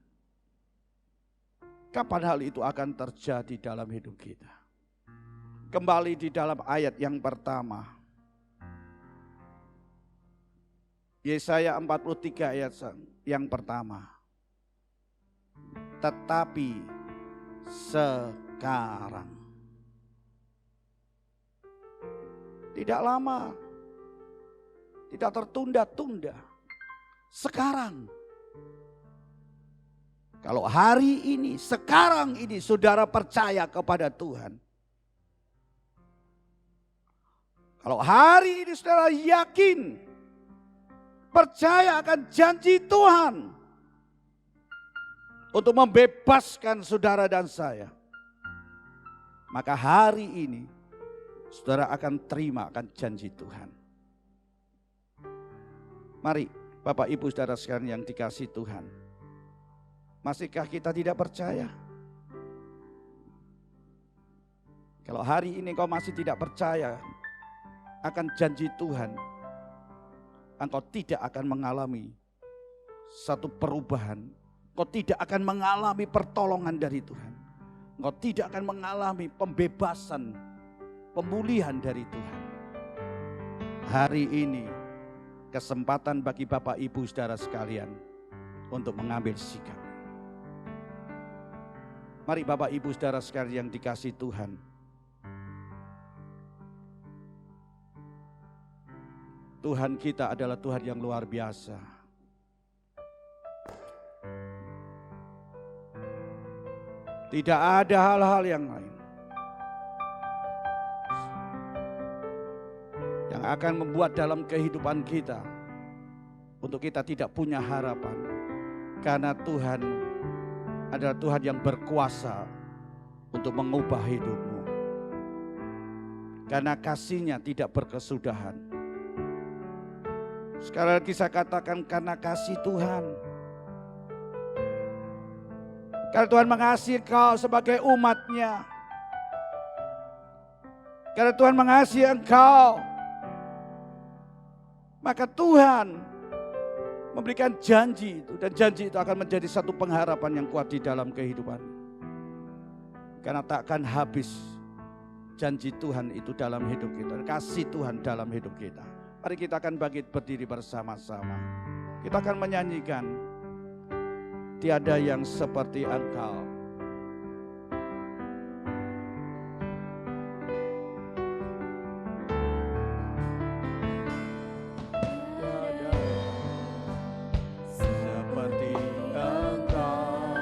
Kapan hal itu akan terjadi dalam hidup kita? Kembali di dalam ayat yang pertama. Yesaya 43 ayat yang pertama. Tetapi sekarang. Tidak lama. Tidak tertunda-tunda. Sekarang. Kalau hari ini, sekarang ini saudara percaya kepada Tuhan. Kalau hari ini saudara yakin, percaya akan janji Tuhan untuk membebaskan saudara dan saya, maka hari ini saudara akan terima akan janji Tuhan. Mari Bapak Ibu Saudara sekalian yang dikasihi Tuhan, masihkah kita tidak percaya? Kalau hari ini kau masih tidak percaya akan janji Tuhan, engkau tidak akan mengalami satu perubahan. Engkau tidak akan mengalami pertolongan dari Tuhan. Engkau tidak akan mengalami pembebasan, pemulihan dari Tuhan. Hari ini kesempatan bagi Bapak Ibu Saudara sekalian untuk mengambil sikap. Mari Bapak Ibu Saudara sekalian yang dikasihi Tuhan. Tuhan kita adalah Tuhan yang luar biasa. Tidak ada hal-hal yang lain yang akan membuat dalam kehidupan kita untuk kita tidak punya harapan. Karena Tuhan adalah Tuhan yang berkuasa untuk mengubah hidupmu. Karena kasih-Nya tidak berkesudahan. Sekali lagi saya katakan, karena kasih Tuhan. Karena Tuhan mengasihi kau sebagai umat-Nya. Karena Tuhan mengasihi engkau, maka Tuhan memberikan janji itu. Dan janji itu akan menjadi satu pengharapan yang kuat di dalam kehidupan. Karena takkan habis janji Tuhan itu dalam hidup kita. Kasih Tuhan dalam hidup kita. Mari kita akan berdiri bersama-sama. Kita akan menyanyikan Tiada yang seperti Engkau. Seperti Engkau,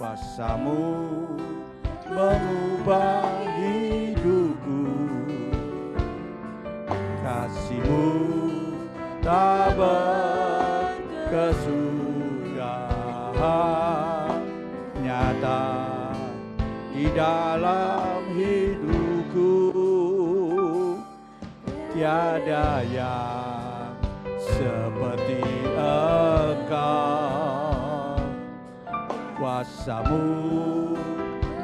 kuasa-Mu mengubah hidupku. Kasih-Mu tak berkesudahan, nyata di dalam hidupku. Tiada yang seperti Engkau, kuasa-Mu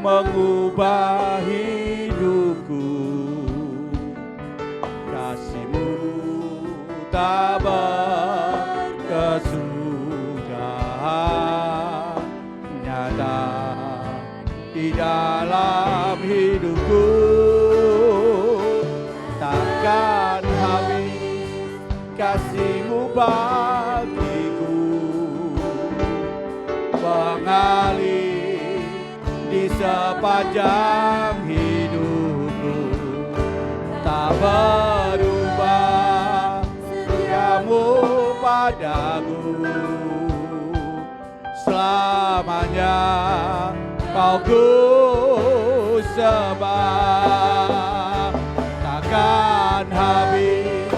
mengubah hidupku. Kasih-Mu tak berkesudahan, nyata di dalam hidupku. Takkan habis kasih-Mu bagiku, mengalir di sepanjang hidupku. Tak berubah setiamu padaku, selamanya Kau ku sembah. Takkan habis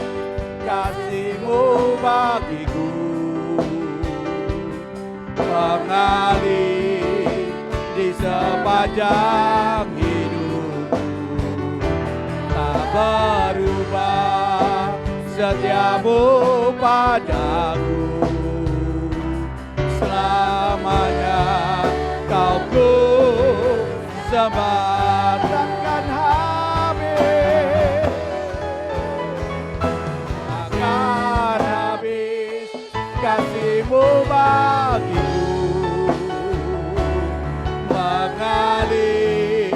kasih-Mu bagiku, mengalir di sepanjang hidupku. setiamu padaku. Selamanya kau ku sembah takkan habis. Takkan habis kasih-Mu bagiku, mengalir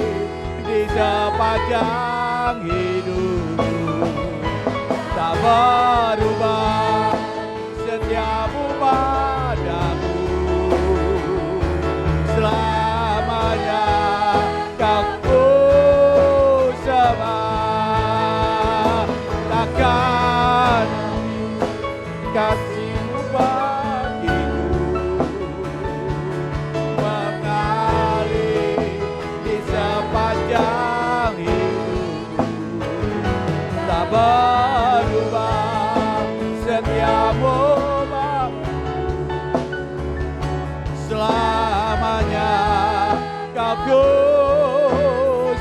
di sepanjang hidupku. Tak berubah setiamu padaku. Selamanya kau ku sembah. Takkan kasih-Mu bagiku, mengalir di sepanjang hidupku. Tak berubah setiamu selamanya kau ku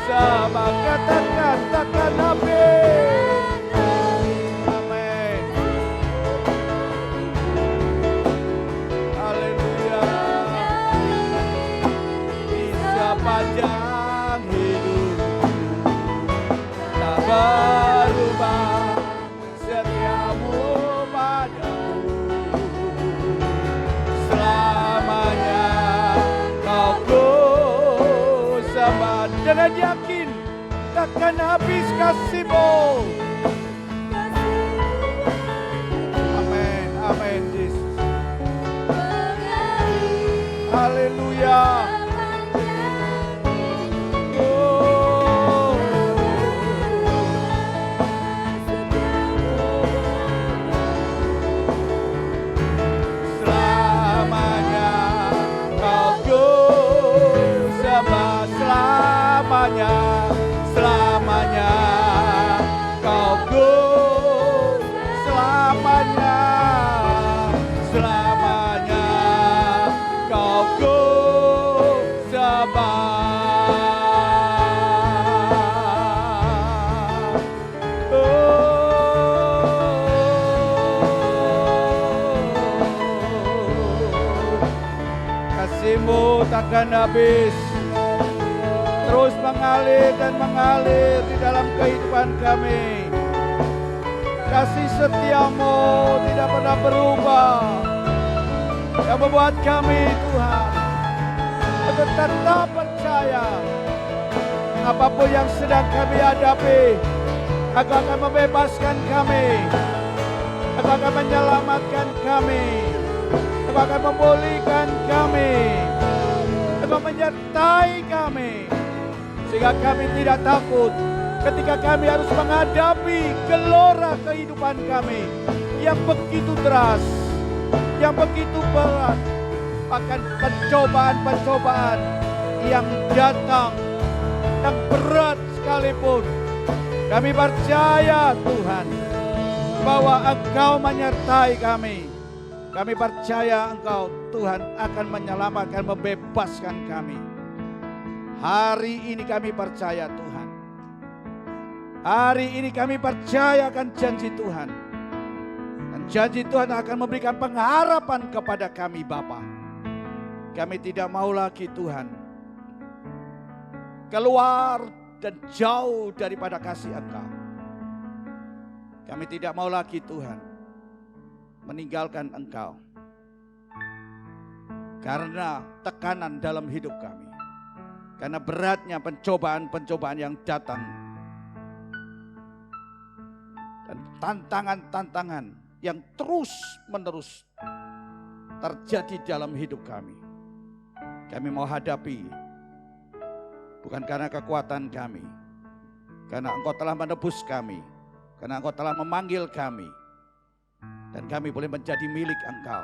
sembah. Katakan takkan habis. Amin. Haleluya. Di sepanjang hidupku tak berubah setiamu padaku. Selamanya kau ku sembah. Dengan yakin takkan habis kasih-Mu. Amin, amin Yesus. Haleluya. Oh. Selamanya kau ku sembah. Selamanya, selamanya kau ku, selamanya, selamanya kau ku sembah. Kasih-Mu takkan habis, terus mengalir dan mengalir di dalam kehidupan kami. Kasih setia-Mu tidak pernah berubah, yang membuat kami Tuhan untuk tetap percaya apapun yang sedang kami hadapi, Engkau akan membebaskan kami, Engkau akan menyelamatkan kami, Engkau akan memulihkan kami, Engkau menyertai kami, sehingga kami tidak takut ketika kami harus menghadapi gelora kehidupan kami yang begitu deras, yang begitu berat, bahkan pencobaan-pencobaan yang datang, yang berat sekalipun. Kami percaya Tuhan bahwa Engkau menyertai kami. Kami percaya Engkau Tuhan akan menyelamatkan, membebaskan kami. Hari ini kami percaya Tuhan. Hari ini kami percaya akan janji Tuhan. Dan janji Tuhan akan memberikan pengharapan kepada kami Bapa. Kami tidak mau lagi Tuhan keluar dan jauh daripada kasih Engkau. Kami tidak mau lagi Tuhan meninggalkan Engkau karena tekanan dalam hidup kami, karena beratnya pencobaan-pencobaan yang datang dan tantangan-tantangan yang terus-menerus terjadi dalam hidup kami. Kami mau hadapi bukan karena kekuatan kami, karena Engkau telah menebus kami, karena Engkau telah memanggil kami, dan kami boleh menjadi milik Engkau,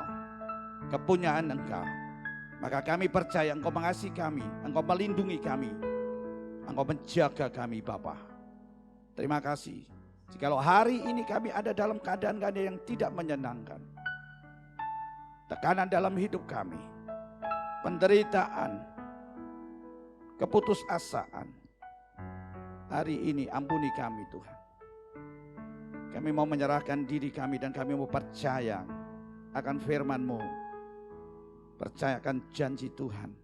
kepunyaan Engkau. Maka kami percaya Engkau mengasihi kami, Engkau melindungi kami, Engkau menjaga kami Bapa. Terima kasih. Jikalau hari ini kami ada dalam keadaan-keadaan yang tidak menyenangkan, tekanan dalam hidup kami, penderitaan, keputusasaan, hari ini ampuni kami Tuhan. Kami mau menyerahkan diri kami dan kami mau percaya akan firman-Mu. Percayakan janji Tuhan.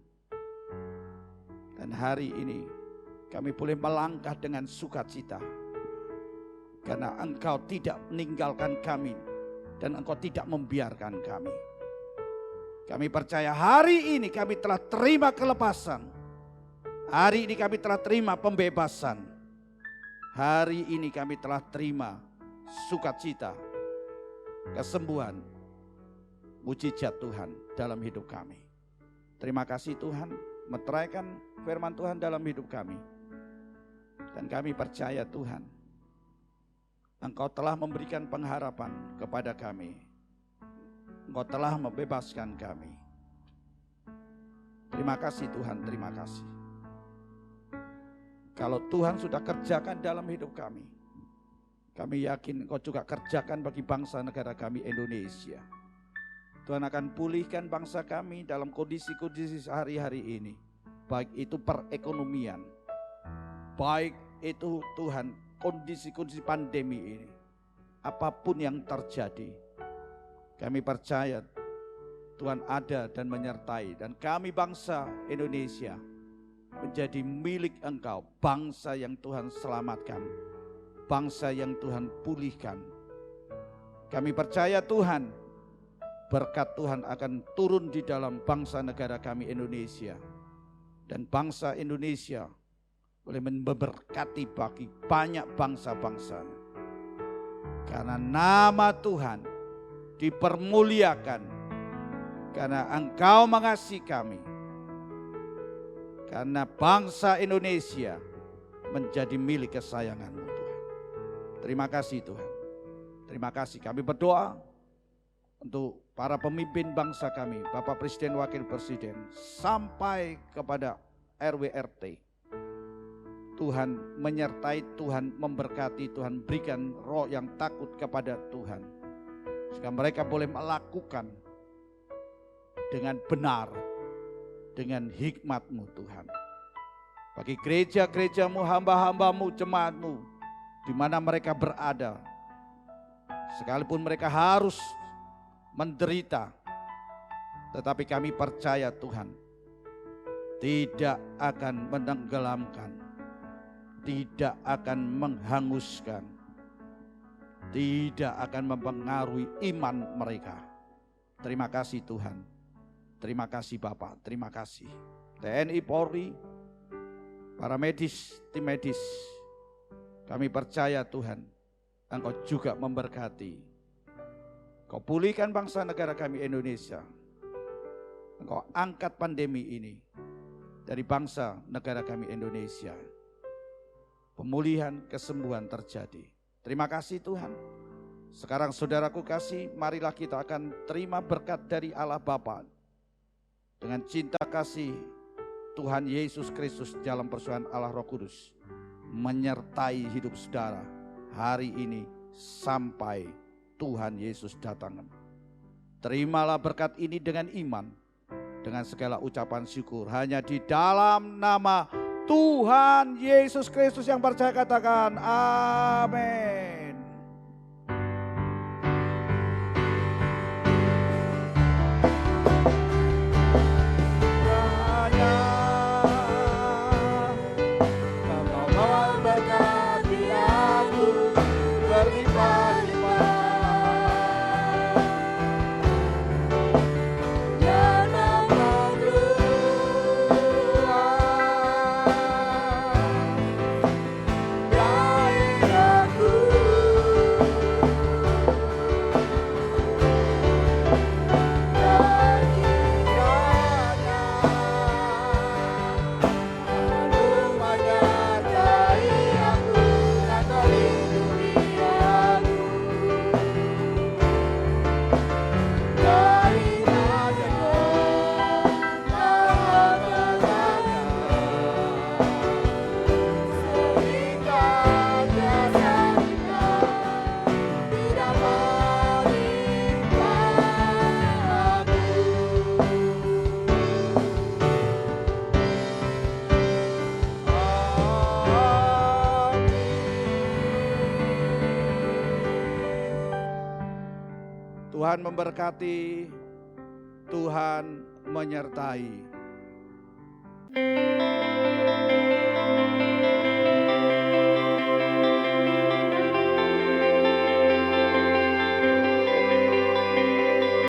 Dan hari ini kami boleh melangkah dengan sukacita. Karena Engkau tidak meninggalkan kami dan Engkau tidak membiarkan kami. Kami percaya hari ini kami telah terima kelepasan. Hari ini kami telah terima pembebasan. Hari ini kami telah terima sukacita, kesembuhan, mujizat Tuhan dalam hidup kami. Terima kasih Tuhan, meteraikan firman Tuhan dalam hidup kami. Dan kami percaya Tuhan, Engkau telah memberikan pengharapan kepada kami. Engkau telah membebaskan kami. Terima kasih Tuhan, terima kasih. Kalau Tuhan sudah kerjakan dalam hidup kami, kami yakin Engkau juga kerjakan bagi bangsa negara kami Indonesia. Tuhan akan pulihkan bangsa kami dalam kondisi-kondisi sehari-hari ini. Baik itu perekonomian, baik itu Tuhan kondisi-kondisi pandemi ini. Apapun yang terjadi, kami percaya Tuhan ada dan menyertai. Dan kami bangsa Indonesia menjadi milik Engkau, bangsa yang Tuhan selamatkan, bangsa yang Tuhan pulihkan. Kami percaya Tuhan, berkat Tuhan akan turun di dalam bangsa negara kami Indonesia. Dan bangsa Indonesia boleh memberkati bagi banyak bangsa-bangsa. Karena nama Tuhan dipermuliakan, karena Engkau mengasihi kami. Karena bangsa Indonesia menjadi milik kesayangan-Mu Tuhan. Terima kasih Tuhan. Terima kasih. Kami berdoa untuk para pemimpin bangsa kami, Bapak Presiden, Wakil Presiden, sampai kepada RW RT. Tuhan menyertai, Tuhan memberkati, Tuhan berikan roh yang takut kepada Tuhan. Sehingga mereka boleh melakukan dengan benar, dengan hikmat-Mu Tuhan. Bagi gereja-gereja-Mu, hamba-hamba-Mu, jemaat-Mu, di mana mereka berada, sekalipun mereka harus menderita, tetapi kami percaya Tuhan tidak akan menenggelamkan, tidak akan menghanguskan, tidak akan mempengaruhi iman mereka. Terima kasih Tuhan. Terima kasih Bapak, terima kasih. TNI, Polri, para medis, tim medis, kami percaya Tuhan, Engkau juga memberkati. Engkau pulihkan bangsa negara kami Indonesia. Engkau angkat pandemi ini dari bangsa negara kami Indonesia. Pemulihan, kesembuhan terjadi. Terima kasih Tuhan. Sekarang saudaraku kasih, marilah kita akan terima berkat dari Allah Bapa. Dengan cinta kasih Tuhan Yesus Kristus dalam persekutuan Allah Roh Kudus menyertai hidup saudara hari ini sampai Tuhan Yesus datang. Terimalah berkat ini dengan iman, dengan segala ucapan syukur. Hanya di dalam nama Tuhan Yesus Kristus yang percaya katakan amin. Aku Tuhan memberkati, Tuhan menyertai.